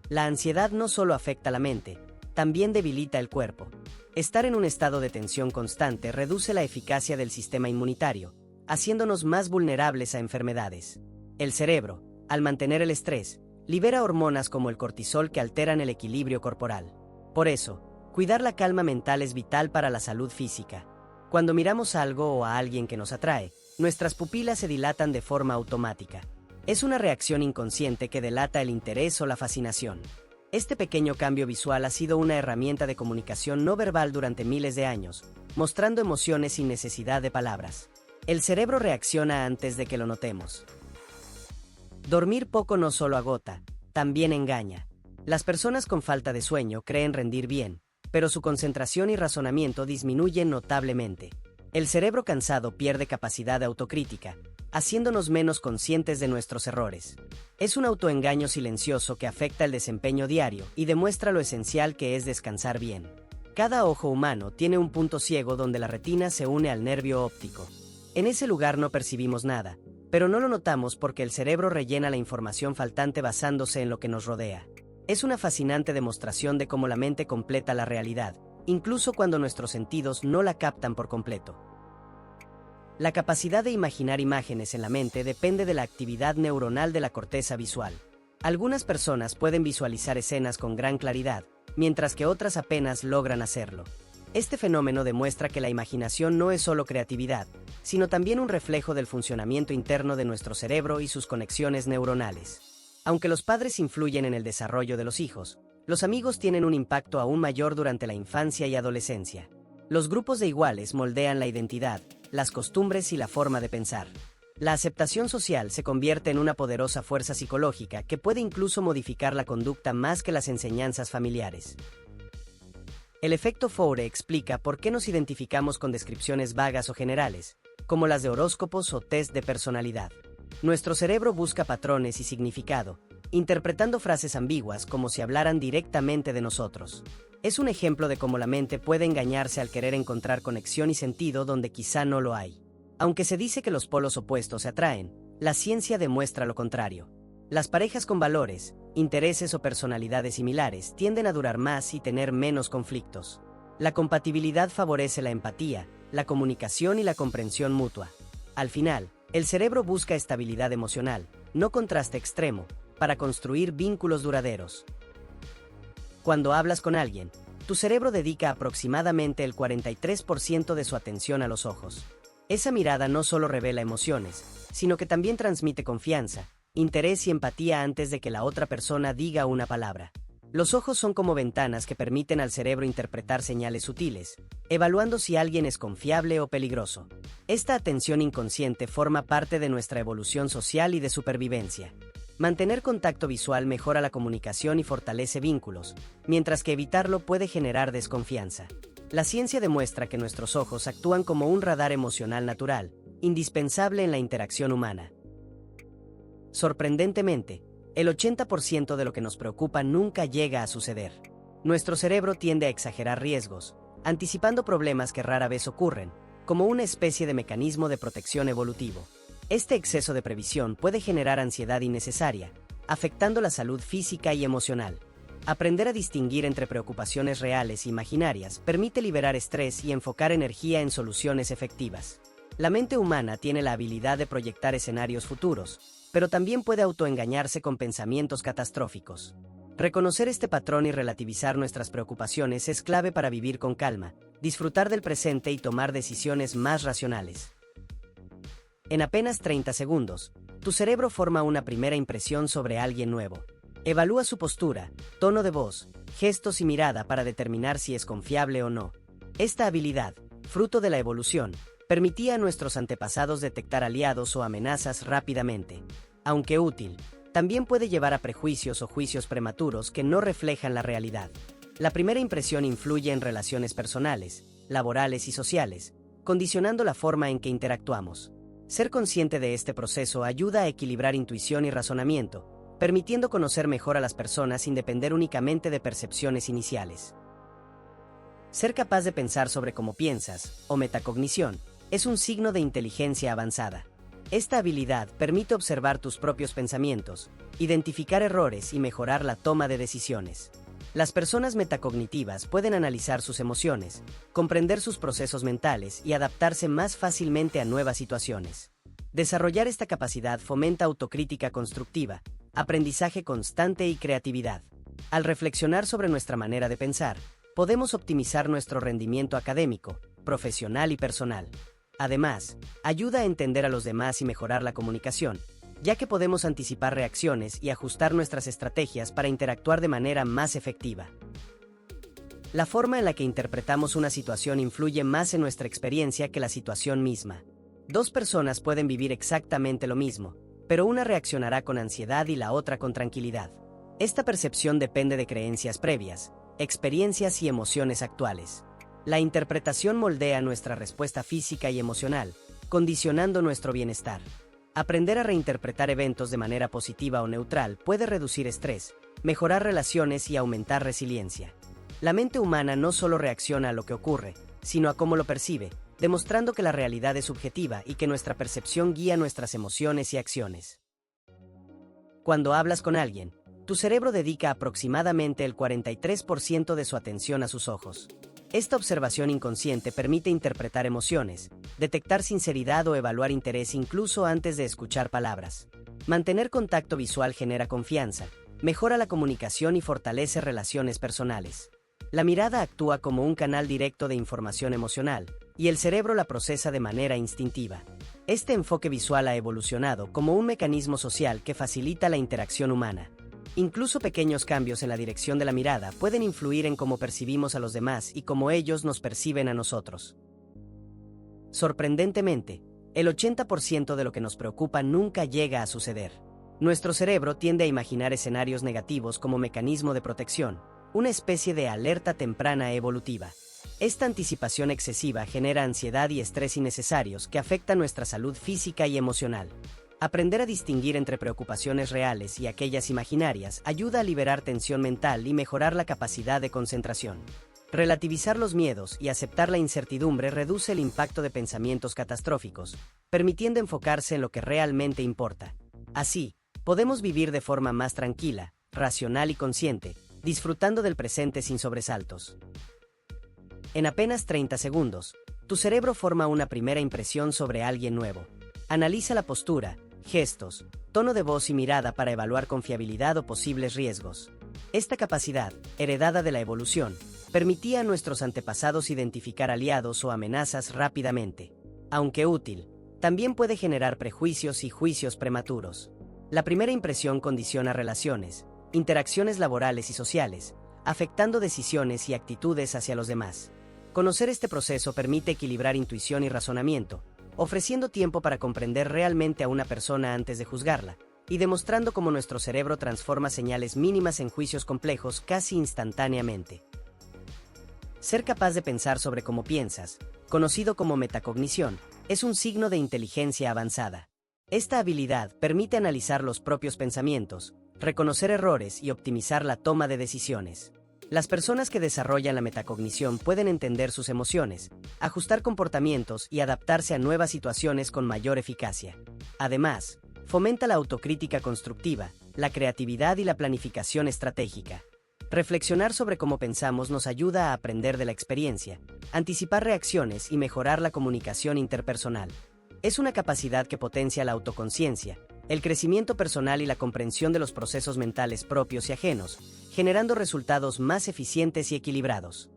La ansiedad no solo afecta la mente, también debilita el cuerpo. Estar en un estado de tensión constante reduce la eficacia del sistema inmunitario, haciéndonos más vulnerables a enfermedades. El cerebro, al mantener el estrés, libera hormonas como el cortisol que alteran el equilibrio corporal. Por eso, cuidar la calma mental es vital para la salud física. Cuando miramos algo o a alguien que nos atrae, nuestras pupilas se dilatan de forma automática. Es una reacción inconsciente que delata el interés o la fascinación. Este pequeño cambio visual ha sido una herramienta de comunicación no verbal durante miles de años, mostrando emociones sin necesidad de palabras. El cerebro reacciona antes de que lo notemos. Dormir poco no solo agota, también engaña. Las personas con falta de sueño creen rendir bien, pero su concentración y razonamiento disminuyen notablemente. El cerebro cansado pierde capacidad de autocrítica, haciéndonos menos conscientes de nuestros errores. Es un autoengaño silencioso que afecta el desempeño diario y demuestra lo esencial que es descansar bien. Cada ojo humano tiene un punto ciego donde la retina se une al nervio óptico. En ese lugar no percibimos nada, pero no lo notamos porque el cerebro rellena la información faltante basándose en lo que nos rodea. Es una fascinante demostración de cómo la mente completa la realidad, incluso cuando nuestros sentidos no la captan por completo. La capacidad de imaginar imágenes en la mente depende de la actividad neuronal de la corteza visual. Algunas personas pueden visualizar escenas con gran claridad, mientras que otras apenas logran hacerlo. Este fenómeno demuestra que la imaginación no es solo creatividad, sino también un reflejo del funcionamiento interno de nuestro cerebro y sus conexiones neuronales. Aunque los padres influyen en el desarrollo de los hijos, los amigos tienen un impacto aún mayor durante la infancia y adolescencia. Los grupos de iguales moldean la identidad, las costumbres y la forma de pensar. La aceptación social se convierte en una poderosa fuerza psicológica que puede incluso modificar la conducta más que las enseñanzas familiares. El efecto Foure explica por qué nos identificamos con descripciones vagas o generales, como las de horóscopos o test de personalidad. Nuestro cerebro busca patrones y significado, interpretando frases ambiguas como si hablaran directamente de nosotros. Es un ejemplo de cómo la mente puede engañarse al querer encontrar conexión y sentido donde quizá no lo hay. Aunque se dice que los polos opuestos se atraen, la ciencia demuestra lo contrario. Las parejas con valores, intereses o personalidades similares tienden a durar más y tener menos conflictos. La compatibilidad favorece la empatía, la comunicación y la comprensión mutua. Al final, el cerebro busca estabilidad emocional, no contraste extremo, para construir vínculos duraderos. Cuando hablas con alguien, tu cerebro dedica aproximadamente el 43% de su atención a los ojos. Esa mirada no solo revela emociones, sino que también transmite confianza, interés y empatía antes de que la otra persona diga una palabra. Los ojos son como ventanas que permiten al cerebro interpretar señales sutiles, evaluando si alguien es confiable o peligroso. Esta atención inconsciente forma parte de nuestra evolución social y de supervivencia. Mantener contacto visual mejora la comunicación y fortalece vínculos, mientras que evitarlo puede generar desconfianza. La ciencia demuestra que nuestros ojos actúan como un radar emocional natural, indispensable en la interacción humana. Sorprendentemente, el 80% de lo que nos preocupa nunca llega a suceder. Nuestro cerebro tiende a exagerar riesgos, anticipando problemas que rara vez ocurren, como una especie de mecanismo de protección evolutivo. Este exceso de previsión puede generar ansiedad innecesaria, afectando la salud física y emocional. Aprender a distinguir entre preocupaciones reales e imaginarias permite liberar estrés y enfocar energía en soluciones efectivas. La mente humana tiene la habilidad de proyectar escenarios futuros, pero también puede autoengañarse con pensamientos catastróficos. Reconocer este patrón y relativizar nuestras preocupaciones es clave para vivir con calma, disfrutar del presente y tomar decisiones más racionales. En apenas 30 segundos, tu cerebro forma una primera impresión sobre alguien nuevo. Evalúa su postura, tono de voz, gestos y mirada para determinar si es confiable o no. Esta habilidad, fruto de la evolución, permitía a nuestros antepasados detectar aliados o amenazas rápidamente. Aunque útil, también puede llevar a prejuicios o juicios prematuros que no reflejan la realidad. La primera impresión influye en relaciones personales, laborales y sociales, condicionando la forma en que interactuamos. Ser consciente de este proceso ayuda a equilibrar intuición y razonamiento, permitiendo conocer mejor a las personas sin depender únicamente de percepciones iniciales. Ser capaz de pensar sobre cómo piensas, o metacognición, es un signo de inteligencia avanzada. Esta habilidad permite observar tus propios pensamientos, identificar errores y mejorar la toma de decisiones. Las personas metacognitivas pueden analizar sus emociones, comprender sus procesos mentales y adaptarse más fácilmente a nuevas situaciones. Desarrollar esta capacidad fomenta autocrítica constructiva, aprendizaje constante y creatividad. Al reflexionar sobre nuestra manera de pensar, podemos optimizar nuestro rendimiento académico, profesional y personal. Además, ayuda a entender a los demás y mejorar la comunicación, ya que podemos anticipar reacciones y ajustar nuestras estrategias para interactuar de manera más efectiva. La forma en la que interpretamos una situación influye más en nuestra experiencia que la situación misma. Dos personas pueden vivir exactamente lo mismo, pero una reaccionará con ansiedad y la otra con tranquilidad. Esta percepción depende de creencias previas, experiencias y emociones actuales. La interpretación moldea nuestra respuesta física y emocional, condicionando nuestro bienestar. Aprender a reinterpretar eventos de manera positiva o neutral puede reducir estrés, mejorar relaciones y aumentar resiliencia. La mente humana no solo reacciona a lo que ocurre, sino a cómo lo percibe, demostrando que la realidad es subjetiva y que nuestra percepción guía nuestras emociones y acciones. Cuando hablas con alguien, tu cerebro dedica aproximadamente el 43% de su atención a sus ojos. Esta observación inconsciente permite interpretar emociones, detectar sinceridad o evaluar interés incluso antes de escuchar palabras. Mantener contacto visual genera confianza, mejora la comunicación y fortalece relaciones personales. La mirada actúa como un canal directo de información emocional, y el cerebro la procesa de manera instintiva. Este enfoque visual ha evolucionado como un mecanismo social que facilita la interacción humana. Incluso pequeños cambios en la dirección de la mirada pueden influir en cómo percibimos a los demás y cómo ellos nos perciben a nosotros. Sorprendentemente, el 80% de lo que nos preocupa nunca llega a suceder. Nuestro cerebro tiende a imaginar escenarios negativos como mecanismo de protección, una especie de alerta temprana evolutiva. Esta anticipación excesiva genera ansiedad y estrés innecesarios que afectan nuestra salud física y emocional. Aprender a distinguir entre preocupaciones reales y aquellas imaginarias ayuda a liberar tensión mental y mejorar la capacidad de concentración. Relativizar los miedos y aceptar la incertidumbre reduce el impacto de pensamientos catastróficos, permitiendo enfocarse en lo que realmente importa. Así, podemos vivir de forma más tranquila, racional y consciente, disfrutando del presente sin sobresaltos. En apenas 30 segundos, tu cerebro forma una primera impresión sobre alguien nuevo. Analiza la postura, gestos, tono de voz y mirada para evaluar con fiabilidad o posibles riesgos. Esta capacidad, heredada de la evolución, permitía a nuestros antepasados identificar aliados o amenazas rápidamente. Aunque útil, también puede generar prejuicios y juicios prematuros. La primera impresión condiciona relaciones, interacciones laborales y sociales, afectando decisiones y actitudes hacia los demás. Conocer este proceso permite equilibrar intuición y razonamiento, ofreciendo tiempo para comprender realmente a una persona antes de juzgarla, y demostrando cómo nuestro cerebro transforma señales mínimas en juicios complejos casi instantáneamente. Ser capaz de pensar sobre cómo piensas, conocido como metacognición, es un signo de inteligencia avanzada. Esta habilidad permite analizar los propios pensamientos, reconocer errores y optimizar la toma de decisiones. Las personas que desarrollan la metacognición pueden entender sus emociones, ajustar comportamientos y adaptarse a nuevas situaciones con mayor eficacia. Además, fomenta la autocrítica constructiva, la creatividad y la planificación estratégica. Reflexionar sobre cómo pensamos nos ayuda a aprender de la experiencia, anticipar reacciones y mejorar la comunicación interpersonal. Es una capacidad que potencia la autoconciencia, el crecimiento personal y la comprensión de los procesos mentales propios y ajenos, generando resultados más eficientes y equilibrados.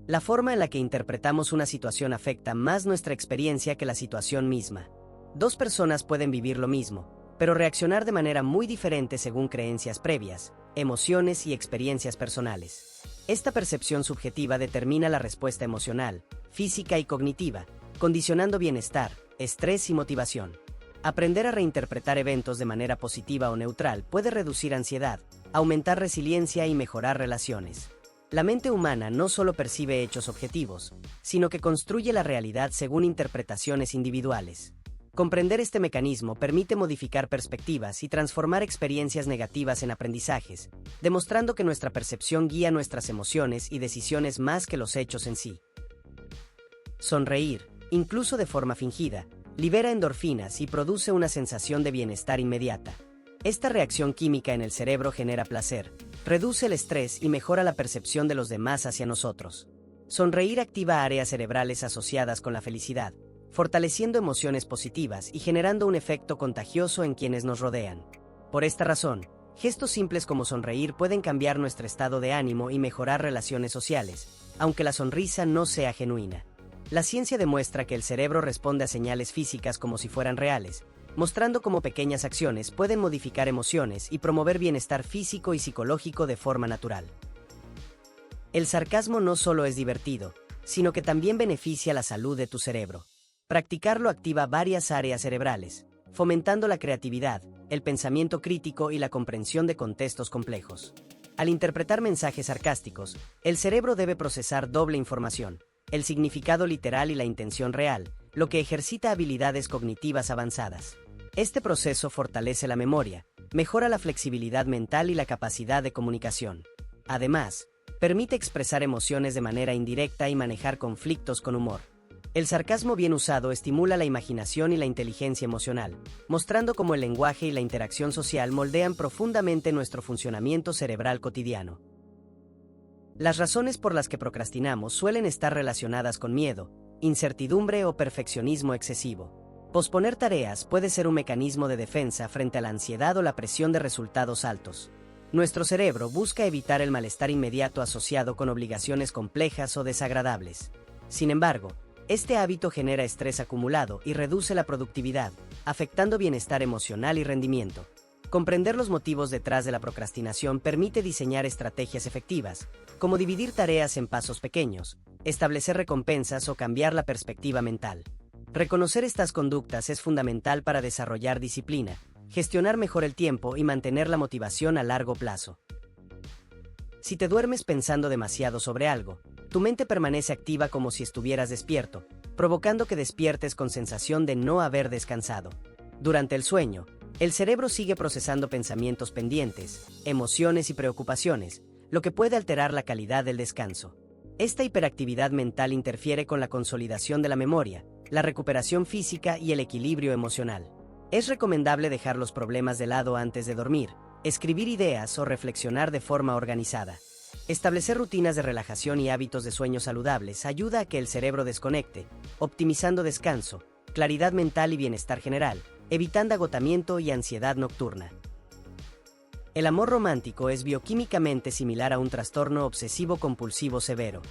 La forma en la que interpretamos una situación afecta más nuestra experiencia que la situación misma. Dos personas pueden vivir lo mismo, pero reaccionar de manera muy diferente según creencias previas, emociones y experiencias personales. Esta percepción subjetiva determina la respuesta emocional, física y cognitiva, condicionando bienestar, estrés y motivación. Aprender a reinterpretar eventos de manera positiva o neutral puede reducir ansiedad, aumentar resiliencia y mejorar relaciones. La mente humana no solo percibe hechos objetivos, sino que construye la realidad según interpretaciones individuales. Comprender este mecanismo permite modificar perspectivas y transformar experiencias negativas en aprendizajes, demostrando que nuestra percepción guía nuestras emociones y decisiones más que los hechos en sí. Sonreír, incluso de forma fingida, libera endorfinas y produce una sensación de bienestar inmediata. Esta reacción química en el cerebro genera placer, reduce el estrés y mejora la percepción de los demás hacia nosotros. Sonreír activa áreas cerebrales asociadas con la felicidad, fortaleciendo emociones positivas y generando un efecto contagioso en quienes nos rodean. Por esta razón, gestos simples como sonreír pueden cambiar nuestro estado de ánimo y mejorar relaciones sociales, aunque la sonrisa no sea genuina. La ciencia demuestra que el cerebro responde a señales físicas como si fueran reales, mostrando cómo pequeñas acciones pueden modificar emociones y promover bienestar físico y psicológico de forma natural. El sarcasmo no solo es divertido, sino que también beneficia la salud de tu cerebro. Practicarlo activa varias áreas cerebrales, fomentando la creatividad, el pensamiento crítico y la comprensión de contextos complejos. Al interpretar mensajes sarcásticos, el cerebro debe procesar doble información, el significado literal y la intención real, lo que ejercita habilidades cognitivas avanzadas. Este proceso fortalece la memoria, mejora la flexibilidad mental y la capacidad de comunicación. Además, permite expresar emociones de manera indirecta y manejar conflictos con humor. El sarcasmo bien usado estimula la imaginación y la inteligencia emocional, mostrando cómo el lenguaje y la interacción social moldean profundamente nuestro funcionamiento cerebral cotidiano. Las razones por las que procrastinamos suelen estar relacionadas con miedo, incertidumbre o perfeccionismo excesivo. Posponer tareas puede ser un mecanismo de defensa frente a la ansiedad o la presión de resultados altos. Nuestro cerebro busca evitar el malestar inmediato asociado con obligaciones complejas o desagradables. Sin embargo, este hábito genera estrés acumulado y reduce la productividad, afectando bienestar emocional y rendimiento. Comprender los motivos detrás de la procrastinación permite diseñar estrategias efectivas, como dividir tareas en pasos pequeños, establecer recompensas o cambiar la perspectiva mental. Reconocer estas conductas es fundamental para desarrollar disciplina, gestionar mejor el tiempo y mantener la motivación a largo plazo. Si te duermes pensando demasiado sobre algo, tu mente permanece activa como si estuvieras despierto, provocando que despiertes con sensación de no haber descansado. Durante el sueño, el cerebro sigue procesando pensamientos pendientes, emociones y preocupaciones, lo que puede alterar la calidad del descanso. Esta hiperactividad mental interfiere con la consolidación de la memoria, la recuperación física y el equilibrio emocional. Es recomendable dejar los problemas de lado antes de dormir, escribir ideas o reflexionar de forma organizada. Establecer rutinas de relajación y hábitos de sueño saludables ayuda a que el cerebro desconecte, optimizando descanso, claridad mental y bienestar general, evitando agotamiento y ansiedad nocturna. El amor romántico es bioquímicamente similar a un trastorno obsesivo-compulsivo severo.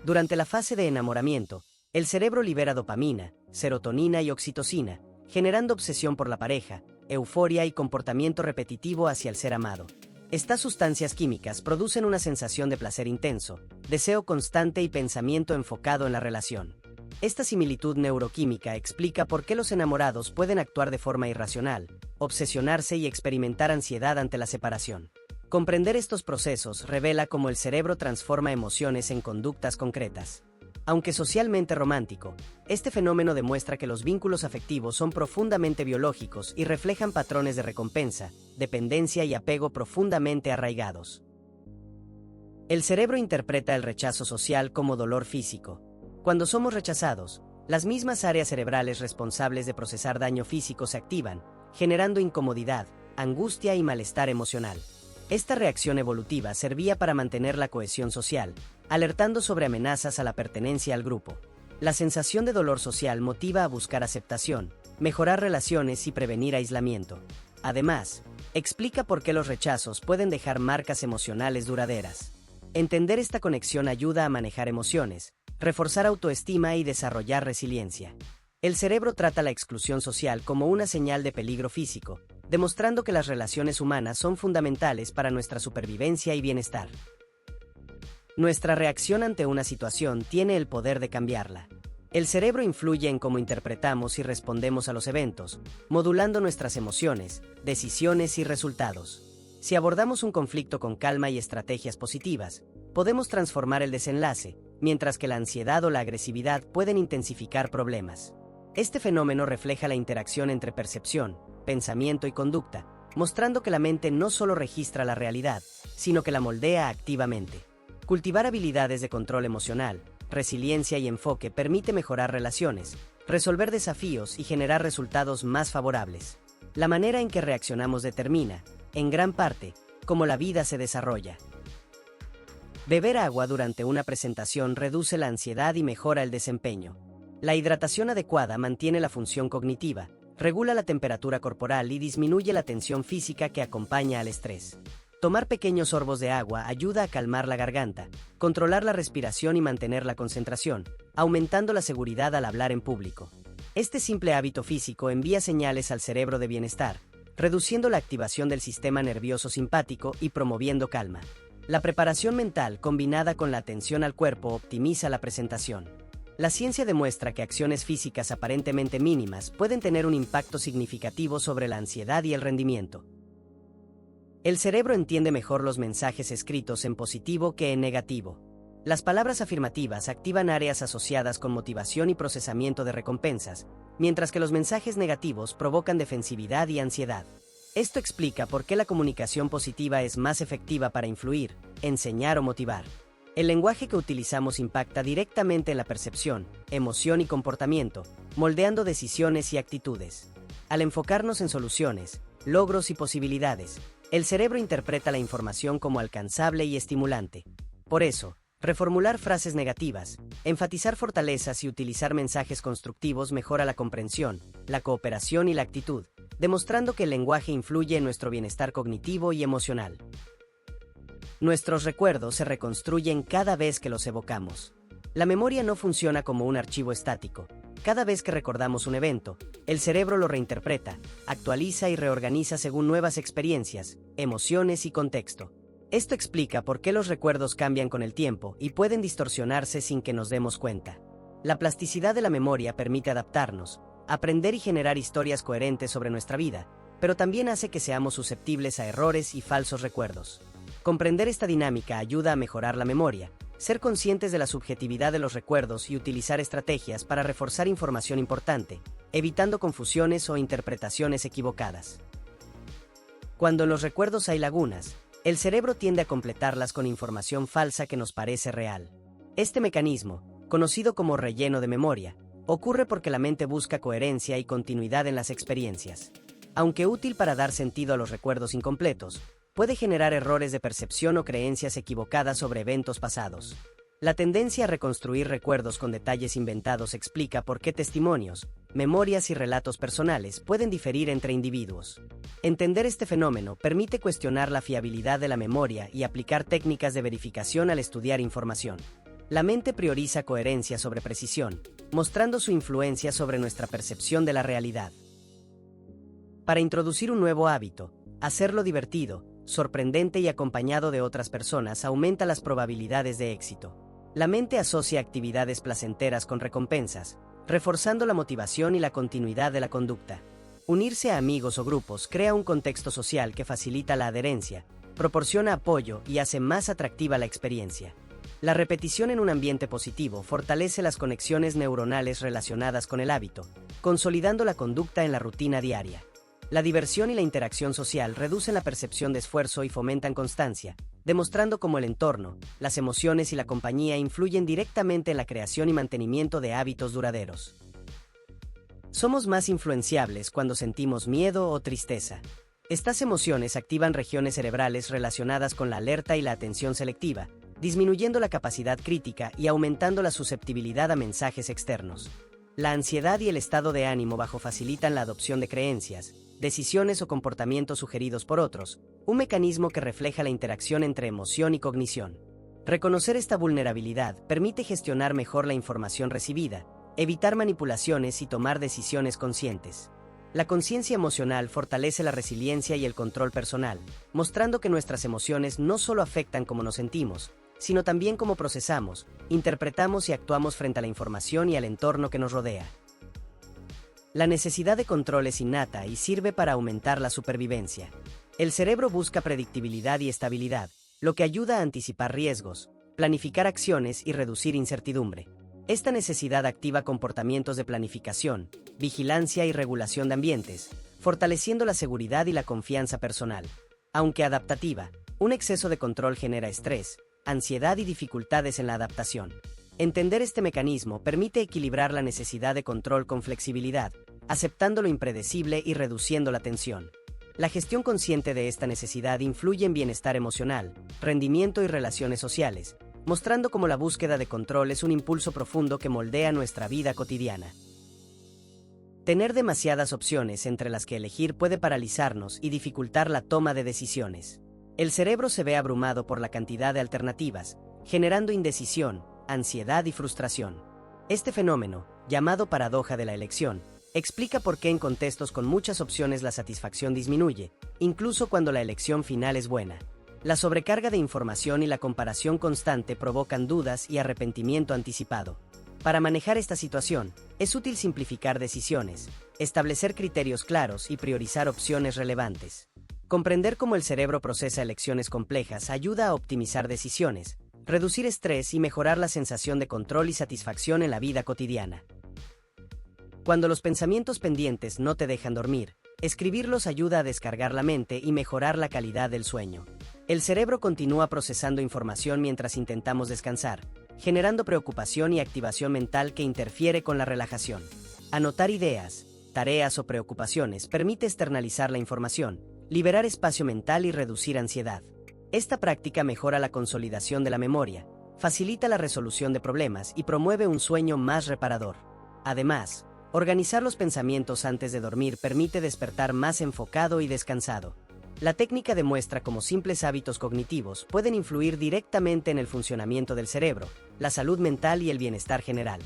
Durante la fase de enamoramiento, el cerebro libera dopamina, serotonina y oxitocina, generando obsesión por la pareja, euforia y comportamiento repetitivo hacia el ser amado. Estas sustancias químicas producen una sensación de placer intenso, deseo constante y pensamiento enfocado en la relación. Esta similitud neuroquímica explica por qué los enamorados pueden actuar de forma irracional, obsesionarse y experimentar ansiedad ante la separación. Comprender estos procesos revela cómo el cerebro transforma emociones en conductas concretas. Aunque socialmente romántico, este fenómeno demuestra que los vínculos afectivos son profundamente biológicos y reflejan patrones de recompensa, dependencia y apego profundamente arraigados. El cerebro interpreta el rechazo social como dolor físico. Cuando somos rechazados, las mismas áreas cerebrales responsables de procesar daño físico se activan, generando incomodidad, angustia y malestar emocional. Esta reacción evolutiva servía para mantener la cohesión social, alertando sobre amenazas a la pertenencia al grupo. La sensación de dolor social motiva a buscar aceptación, mejorar relaciones y prevenir aislamiento. Además, explica por qué los rechazos pueden dejar marcas emocionales duraderas. Entender esta conexión ayuda a manejar emociones, reforzar autoestima y desarrollar resiliencia. El cerebro trata la exclusión social como una señal de peligro físico, demostrando que las relaciones humanas son fundamentales para nuestra supervivencia y bienestar. Nuestra reacción ante una situación tiene el poder de cambiarla. El cerebro influye en cómo interpretamos y respondemos a los eventos, modulando nuestras emociones, decisiones y resultados. Si abordamos un conflicto con calma y estrategias positivas, podemos transformar el desenlace, mientras que la ansiedad o la agresividad pueden intensificar problemas. Este fenómeno refleja la interacción entre percepción, pensamiento y conducta, mostrando que la mente no solo registra la realidad, sino que la moldea activamente. Cultivar habilidades de control emocional, resiliencia y enfoque permite mejorar relaciones, resolver desafíos y generar resultados más favorables. La manera en que reaccionamos determina, en gran parte, cómo la vida se desarrolla. Beber agua durante una presentación reduce la ansiedad y mejora el desempeño. La hidratación adecuada mantiene la función cognitiva, regula la temperatura corporal y disminuye la tensión física que acompaña al estrés. Tomar pequeños sorbos de agua ayuda a calmar la garganta, controlar la respiración y mantener la concentración, aumentando la seguridad al hablar en público. Este simple hábito físico envía señales al cerebro de bienestar, reduciendo la activación del sistema nervioso simpático y promoviendo calma. La preparación mental combinada con la atención al cuerpo optimiza la presentación. La ciencia demuestra que acciones físicas aparentemente mínimas pueden tener un impacto significativo sobre la ansiedad y el rendimiento. El cerebro entiende mejor los mensajes escritos en positivo que en negativo. Las palabras afirmativas activan áreas asociadas con motivación y procesamiento de recompensas, mientras que los mensajes negativos provocan defensividad y ansiedad. Esto explica por qué la comunicación positiva es más efectiva para influir, enseñar o motivar. El lenguaje que utilizamos impacta directamente en la percepción, emoción y comportamiento, moldeando decisiones y actitudes. Al enfocarnos en soluciones, logros y posibilidades, el cerebro interpreta la información como alcanzable y estimulante. Por eso, Reformular frases negativas, enfatizar fortalezas y utilizar mensajes constructivos mejora la comprensión, la cooperación y la actitud, demostrando que el lenguaje influye en nuestro bienestar cognitivo y emocional. Nuestros recuerdos se reconstruyen cada vez que los evocamos. La memoria no funciona como un archivo estático. Cada vez que recordamos un evento, el cerebro lo reinterpreta, actualiza y reorganiza según nuevas experiencias, emociones y contexto. Esto explica por qué los recuerdos cambian con el tiempo y pueden distorsionarse sin que nos demos cuenta. La plasticidad de la memoria permite adaptarnos, aprender y generar historias coherentes sobre nuestra vida, pero también hace que seamos susceptibles a errores y falsos recuerdos. Comprender esta dinámica ayuda a mejorar la memoria, ser conscientes de la subjetividad de los recuerdos y utilizar estrategias para reforzar información importante, evitando confusiones o interpretaciones equivocadas. Cuando en los recuerdos hay lagunas, el cerebro tiende a completarlas con información falsa que nos parece real. Este mecanismo, conocido como relleno de memoria, ocurre porque la mente busca coherencia y continuidad en las experiencias. Aunque útil para dar sentido a los recuerdos incompletos, puede generar errores de percepción o creencias equivocadas sobre eventos pasados. La tendencia a reconstruir recuerdos con detalles inventados explica por qué testimonios, memorias y relatos personales pueden diferir entre individuos. Entender este fenómeno permite cuestionar la fiabilidad de la memoria y aplicar técnicas de verificación al estudiar información. La mente prioriza coherencia sobre precisión, mostrando su influencia sobre nuestra percepción de la realidad. Para introducir un nuevo hábito, hacerlo divertido, sorprendente y acompañado de otras personas aumenta las probabilidades de éxito. La mente asocia actividades placenteras con recompensas, reforzando la motivación y la continuidad de la conducta. Unirse a amigos o grupos crea un contexto social que facilita la adherencia, proporciona apoyo y hace más atractiva la experiencia. La repetición en un ambiente positivo fortalece las conexiones neuronales relacionadas con el hábito, consolidando la conducta en la rutina diaria. La diversión y la interacción social reducen la percepción de esfuerzo y fomentan constancia, demostrando cómo el entorno, las emociones y la compañía influyen directamente en la creación y mantenimiento de hábitos duraderos. Somos más influenciables cuando sentimos miedo o tristeza. Estas emociones activan regiones cerebrales relacionadas con la alerta y la atención selectiva, disminuyendo la capacidad crítica y aumentando la susceptibilidad a mensajes externos. La ansiedad y el estado de ánimo bajo facilitan la adopción de creencias, decisiones o comportamientos sugeridos por otros, un mecanismo que refleja la interacción entre emoción y cognición. Reconocer esta vulnerabilidad permite gestionar mejor la información recibida, evitar manipulaciones y tomar decisiones conscientes. La conciencia emocional fortalece la resiliencia y el control personal, mostrando que nuestras emociones no solo afectan cómo nos sentimos, sino también cómo procesamos, interpretamos y actuamos frente a la información y al entorno que nos rodea. La necesidad de control es innata y sirve para aumentar la supervivencia. El cerebro busca predictibilidad y estabilidad, lo que ayuda a anticipar riesgos, planificar acciones y reducir incertidumbre. Esta necesidad activa comportamientos de planificación, vigilancia y regulación de ambientes, fortaleciendo la seguridad y la confianza personal. Aunque adaptativa, un exceso de control genera estrés, ansiedad y dificultades en la adaptación. Entender este mecanismo permite equilibrar la necesidad de control con flexibilidad, aceptando lo impredecible y reduciendo la tensión. La gestión consciente de esta necesidad influye en bienestar emocional, rendimiento y relaciones sociales, mostrando cómo la búsqueda de control es un impulso profundo que moldea nuestra vida cotidiana. Tener demasiadas opciones entre las que elegir puede paralizarnos y dificultar la toma de decisiones. El cerebro se ve abrumado por la cantidad de alternativas, generando indecisión, ansiedad y frustración. Este fenómeno, llamado paradoja de la elección, explica por qué en contextos con muchas opciones la satisfacción disminuye, incluso cuando la elección final es buena. La sobrecarga de información y la comparación constante provocan dudas y arrepentimiento anticipado. Para manejar esta situación, es útil simplificar decisiones, establecer criterios claros y priorizar opciones relevantes. Comprender cómo el cerebro procesa elecciones complejas ayuda a optimizar decisiones, reducir estrés y mejorar la sensación de control y satisfacción en la vida cotidiana. Cuando los pensamientos pendientes no te dejan dormir, escribirlos ayuda a descargar la mente y mejorar la calidad del sueño. El cerebro continúa procesando información mientras intentamos descansar, generando preocupación y activación mental que interfiere con la relajación. Anotar ideas, tareas o preocupaciones permite externalizar la información, liberar espacio mental y reducir ansiedad. Esta práctica mejora la consolidación de la memoria, facilita la resolución de problemas y promueve un sueño más reparador. Además, organizar los pensamientos antes de dormir permite despertar más enfocado y descansado. La técnica demuestra cómo simples hábitos cognitivos pueden influir directamente en el funcionamiento del cerebro, la salud mental y el bienestar general.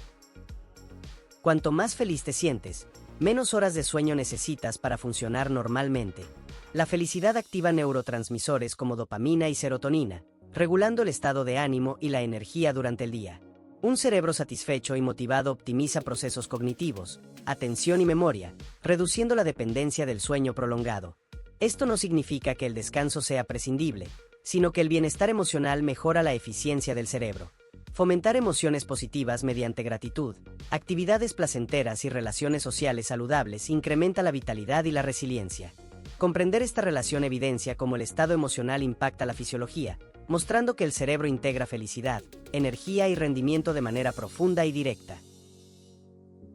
Cuanto más feliz te sientes, menos horas de sueño necesitas para funcionar normalmente. La felicidad activa neurotransmisores como dopamina y serotonina, regulando el estado de ánimo y la energía durante el día. Un cerebro satisfecho y motivado optimiza procesos cognitivos, atención y memoria, reduciendo la dependencia del sueño prolongado. Esto no significa que el descanso sea prescindible, sino que el bienestar emocional mejora la eficiencia del cerebro. Fomentar emociones positivas mediante gratitud, actividades placenteras y relaciones sociales saludables incrementa la vitalidad y la resiliencia. Comprender esta relación evidencia cómo el estado emocional impacta la fisiología, mostrando que el cerebro integra felicidad, energía y rendimiento de manera profunda y directa.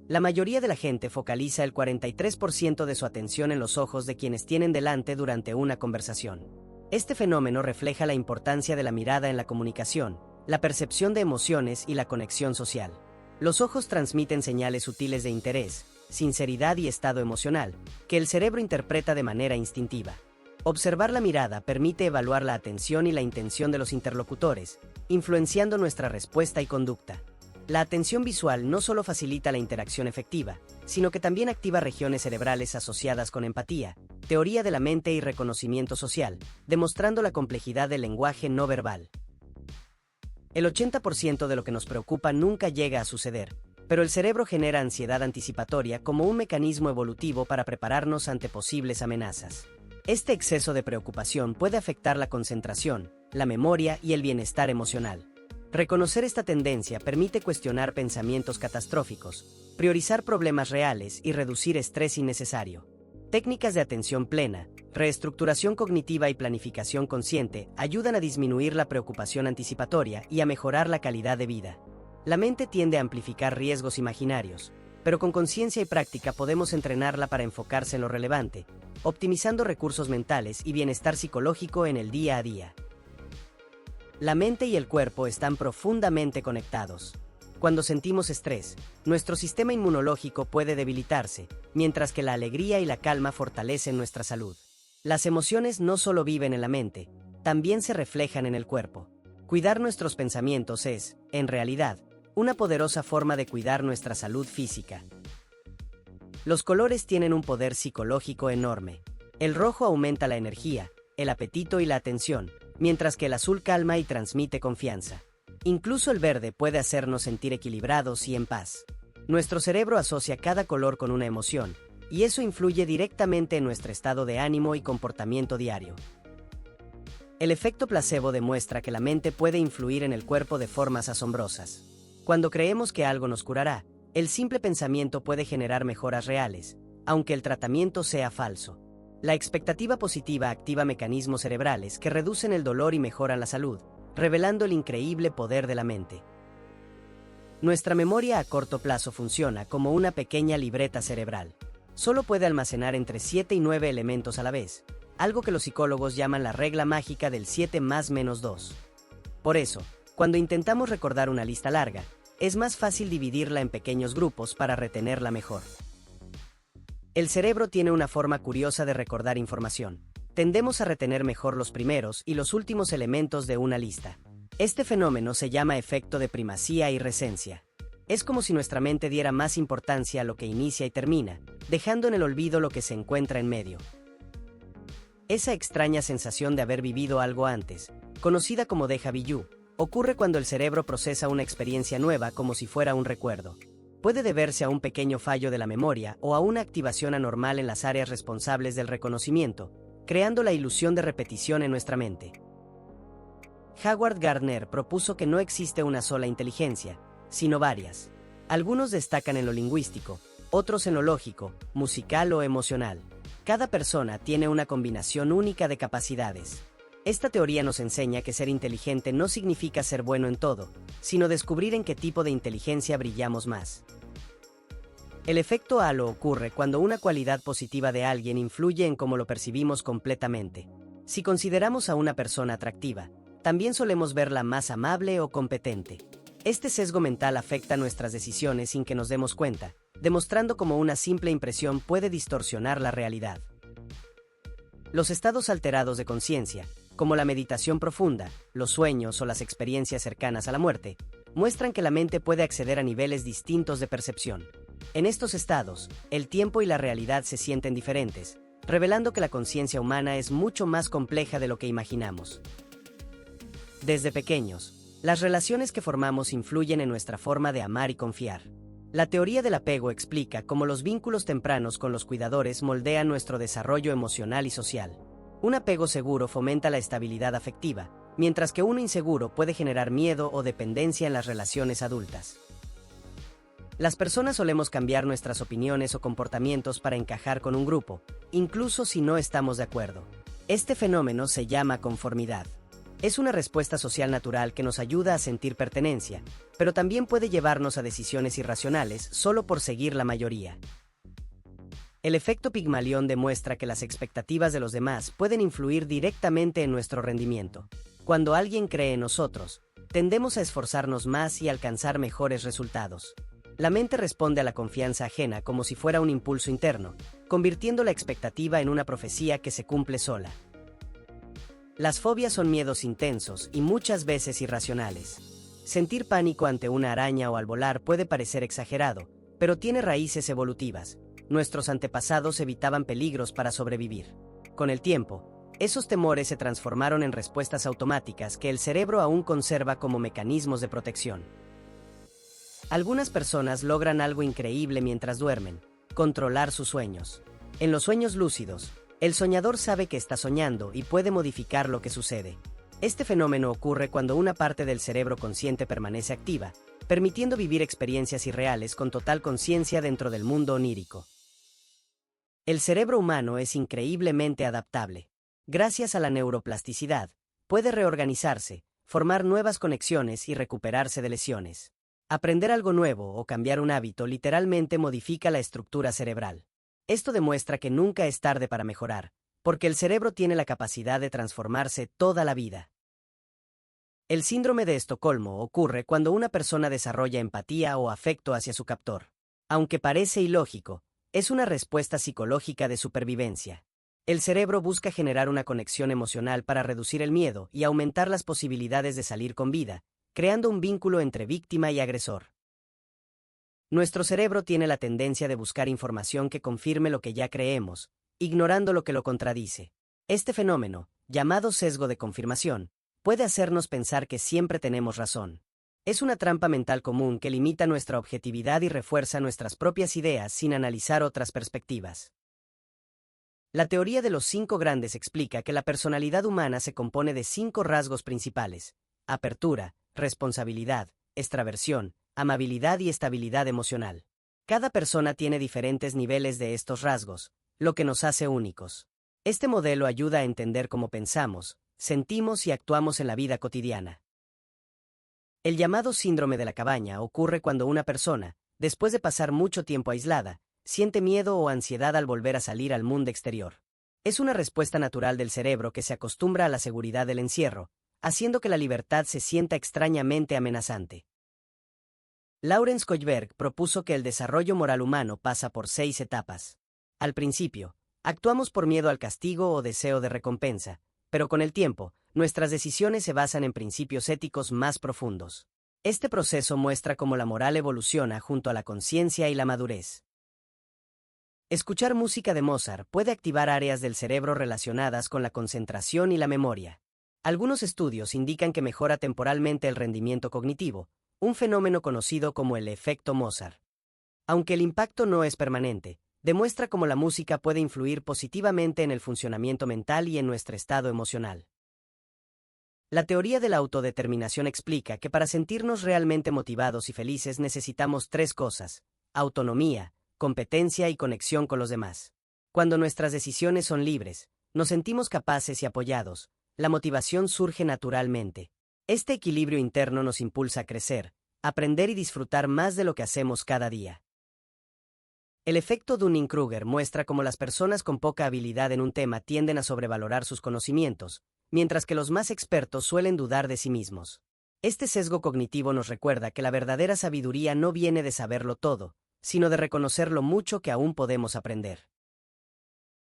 La mayoría de la gente focaliza el 43% de su atención en los ojos de quienes tienen delante durante una conversación. Este fenómeno refleja la importancia de la mirada en la comunicación, la percepción de emociones y la conexión social. Los ojos transmiten señales sutiles de interés, sinceridad y estado emocional, que el cerebro interpreta de manera instintiva. Observar la mirada permite evaluar la atención y la intención de los interlocutores, influenciando nuestra respuesta y conducta. La atención visual no solo facilita la interacción efectiva, sino que también activa regiones cerebrales asociadas con empatía, teoría de la mente y reconocimiento social, demostrando la complejidad del lenguaje no verbal. El 80% de lo que nos preocupa nunca llega a suceder, pero el cerebro genera ansiedad anticipatoria como un mecanismo evolutivo para prepararnos ante posibles amenazas. Este exceso de preocupación puede afectar la concentración, la memoria y el bienestar emocional. Reconocer esta tendencia permite cuestionar pensamientos catastróficos, priorizar problemas reales y reducir estrés innecesario. Técnicas de atención plena, reestructuración cognitiva y planificación consciente ayudan a disminuir la preocupación anticipatoria y a mejorar la calidad de vida. La mente tiende a amplificar riesgos imaginarios, pero con conciencia y práctica podemos entrenarla para enfocarse en lo relevante, optimizando recursos mentales y bienestar psicológico en el día a día. La mente y el cuerpo están profundamente conectados. Cuando sentimos estrés, nuestro sistema inmunológico puede debilitarse, mientras que la alegría y la calma fortalecen nuestra salud. Las emociones no solo viven en la mente, también se reflejan en el cuerpo. Cuidar nuestros pensamientos es, en realidad, una poderosa forma de cuidar nuestra salud física. Los colores tienen un poder psicológico enorme. El rojo aumenta la energía, el apetito y la atención, mientras que el azul calma y transmite confianza. Incluso el verde puede hacernos sentir equilibrados y en paz. Nuestro cerebro asocia cada color con una emoción, y eso influye directamente en nuestro estado de ánimo y comportamiento diario. El efecto placebo demuestra que la mente puede influir en el cuerpo de formas asombrosas. Cuando creemos que algo nos curará, el simple pensamiento puede generar mejoras reales, aunque el tratamiento sea falso. La expectativa positiva activa mecanismos cerebrales que reducen el dolor y mejoran la salud, revelando el increíble poder de la mente. Nuestra memoria a corto plazo funciona como una pequeña libreta cerebral. Solo puede almacenar entre 7 y 9 elementos a la vez, algo que los psicólogos llaman la regla mágica del 7 más menos 2. Por eso, cuando intentamos recordar una lista larga, es más fácil dividirla en pequeños grupos para retenerla mejor. El cerebro tiene una forma curiosa de recordar información. Tendemos a retener mejor los primeros y los últimos elementos de una lista. Este fenómeno se llama efecto de primacía y recencia. Es como si nuestra mente diera más importancia a lo que inicia y termina, dejando en el olvido lo que se encuentra en medio. Esa extraña sensación de haber vivido algo antes, conocida como déjà vu, ocurre cuando el cerebro procesa una experiencia nueva como si fuera un recuerdo. Puede deberse a un pequeño fallo de la memoria o a una activación anormal en las áreas responsables del reconocimiento, creando la ilusión de repetición en nuestra mente. Howard Gardner propuso que no existe una sola inteligencia, sino varias. Algunos destacan en lo lingüístico, otros en lo lógico, musical o emocional. Cada persona tiene una combinación única de capacidades. Esta teoría nos enseña que ser inteligente no significa ser bueno en todo, sino descubrir en qué tipo de inteligencia brillamos más. El efecto halo ocurre cuando una cualidad positiva de alguien influye en cómo lo percibimos completamente. Si consideramos a una persona atractiva, también solemos verla más amable o competente. Este sesgo mental afecta nuestras decisiones sin que nos demos cuenta, demostrando cómo una simple impresión puede distorsionar la realidad. Los estados alterados de conciencia, como la meditación profunda, los sueños o las experiencias cercanas a la muerte, muestran que la mente puede acceder a niveles distintos de percepción. En estos estados, el tiempo y la realidad se sienten diferentes, revelando que la conciencia humana es mucho más compleja de lo que imaginamos. Desde pequeños, las relaciones que formamos influyen en nuestra forma de amar y confiar. La teoría del apego explica cómo los vínculos tempranos con los cuidadores moldean nuestro desarrollo emocional y social. Un apego seguro fomenta la estabilidad afectiva, mientras que uno inseguro puede generar miedo o dependencia en las relaciones adultas. Las personas solemos cambiar nuestras opiniones o comportamientos para encajar con un grupo, incluso si no estamos de acuerdo. Este fenómeno se llama conformidad. Es una respuesta social natural que nos ayuda a sentir pertenencia, pero también puede llevarnos a decisiones irracionales solo por seguir la mayoría. El efecto Pigmalión demuestra que las expectativas de los demás pueden influir directamente en nuestro rendimiento. Cuando alguien cree en nosotros, tendemos a esforzarnos más y alcanzar mejores resultados. La mente responde a la confianza ajena como si fuera un impulso interno, convirtiendo la expectativa en una profecía que se cumple sola. Las fobias son miedos intensos y muchas veces irracionales. Sentir pánico ante una araña o al volar puede parecer exagerado, pero tiene raíces evolutivas. Nuestros antepasados evitaban peligros para sobrevivir. Con el tiempo, esos temores se transformaron en respuestas automáticas que el cerebro aún conserva como mecanismos de protección. Algunas personas logran algo increíble mientras duermen: controlar sus sueños. En los sueños lúcidos, el soñador sabe que está soñando y puede modificar lo que sucede. Este fenómeno ocurre cuando una parte del cerebro consciente permanece activa, permitiendo vivir experiencias irreales con total conciencia dentro del mundo onírico. El cerebro humano es increíblemente adaptable. Gracias a la neuroplasticidad, puede reorganizarse, formar nuevas conexiones y recuperarse de lesiones. Aprender algo nuevo o cambiar un hábito literalmente modifica la estructura cerebral. Esto demuestra que nunca es tarde para mejorar, porque el cerebro tiene la capacidad de transformarse toda la vida. El síndrome de Estocolmo ocurre cuando una persona desarrolla empatía o afecto hacia su captor. Aunque parece ilógico, es una respuesta psicológica de supervivencia. El cerebro busca generar una conexión emocional para reducir el miedo y aumentar las posibilidades de salir con vida, creando un vínculo entre víctima y agresor. Nuestro cerebro tiene la tendencia de buscar información que confirme lo que ya creemos, ignorando lo que lo contradice. Este fenómeno, llamado sesgo de confirmación, puede hacernos pensar que siempre tenemos razón. Es una trampa mental común que limita nuestra objetividad y refuerza nuestras propias ideas sin analizar otras perspectivas. La teoría de los 5 grandes explica que la personalidad humana se compone de 5 rasgos principales: apertura, responsabilidad, extraversión, amabilidad y estabilidad emocional. Cada persona tiene diferentes niveles de estos rasgos, lo que nos hace únicos. Este modelo ayuda a entender cómo pensamos, sentimos y actuamos en la vida cotidiana. El llamado síndrome de la cabaña ocurre cuando una persona, después de pasar mucho tiempo aislada, siente miedo o ansiedad al volver a salir al mundo exterior. Es una respuesta natural del cerebro que se acostumbra a la seguridad del encierro, haciendo que la libertad se sienta extrañamente amenazante. Lawrence Kohlberg propuso que el desarrollo moral humano pasa por 6 etapas. Al principio, actuamos por miedo al castigo o deseo de recompensa, pero con el tiempo, nuestras decisiones se basan en principios éticos más profundos. Este proceso muestra cómo la moral evoluciona junto a la conciencia y la madurez. Escuchar música de Mozart puede activar áreas del cerebro relacionadas con la concentración y la memoria. Algunos estudios indican que mejora temporalmente el rendimiento cognitivo, un fenómeno conocido como el efecto Mozart. Aunque el impacto no es permanente, demuestra cómo la música puede influir positivamente en el funcionamiento mental y en nuestro estado emocional. La teoría de la autodeterminación explica que para sentirnos realmente motivados y felices necesitamos 3 cosas: autonomía, competencia y conexión con los demás. Cuando nuestras decisiones son libres, nos sentimos capaces y apoyados, la motivación surge naturalmente. Este equilibrio interno nos impulsa a crecer, aprender y disfrutar más de lo que hacemos cada día. El efecto Dunning-Kruger muestra cómo las personas con poca habilidad en un tema tienden a sobrevalorar sus conocimientos, mientras que los más expertos suelen dudar de sí mismos. Este sesgo cognitivo nos recuerda que la verdadera sabiduría no viene de saberlo todo, sino de reconocer lo mucho que aún podemos aprender.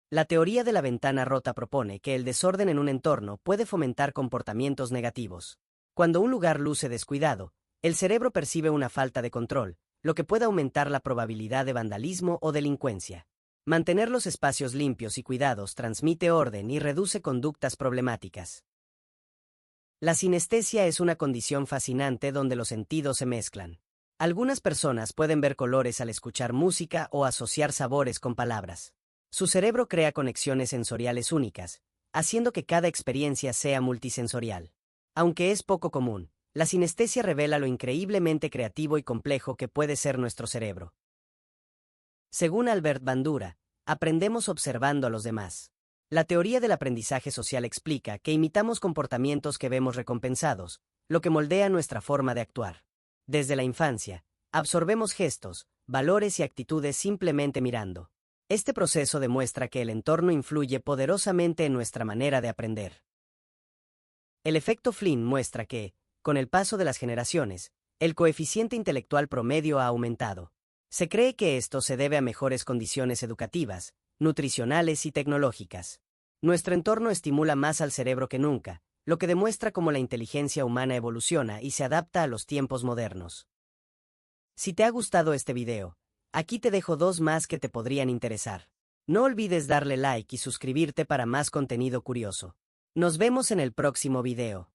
La teoría de la ventana rota propone que el desorden en un entorno puede fomentar comportamientos negativos. Cuando un lugar luce descuidado, el cerebro percibe una falta de control, lo que puede aumentar la probabilidad de vandalismo o delincuencia. Mantener los espacios limpios y cuidados transmite orden y reduce conductas problemáticas. La sinestesia es una condición fascinante donde los sentidos se mezclan. Algunas personas pueden ver colores al escuchar música o asociar sabores con palabras. Su cerebro crea conexiones sensoriales únicas, haciendo que cada experiencia sea multisensorial. Aunque es poco común, la sinestesia revela lo increíblemente creativo y complejo que puede ser nuestro cerebro. Según Albert Bandura, aprendemos observando a los demás. La teoría del aprendizaje social explica que imitamos comportamientos que vemos recompensados, lo que moldea nuestra forma de actuar. Desde la infancia, absorbemos gestos, valores y actitudes simplemente mirando. Este proceso demuestra que el entorno influye poderosamente en nuestra manera de aprender. El efecto Flynn muestra que, con el paso de las generaciones, el coeficiente intelectual promedio ha aumentado. Se cree que esto se debe a mejores condiciones educativas, nutricionales y tecnológicas. Nuestro entorno estimula más al cerebro que nunca, lo que demuestra cómo la inteligencia humana evoluciona y se adapta a los tiempos modernos. Si te ha gustado este video, aquí te dejo 2 más que te podrían interesar. No olvides darle like y suscribirte para más contenido curioso. Nos vemos en el próximo video.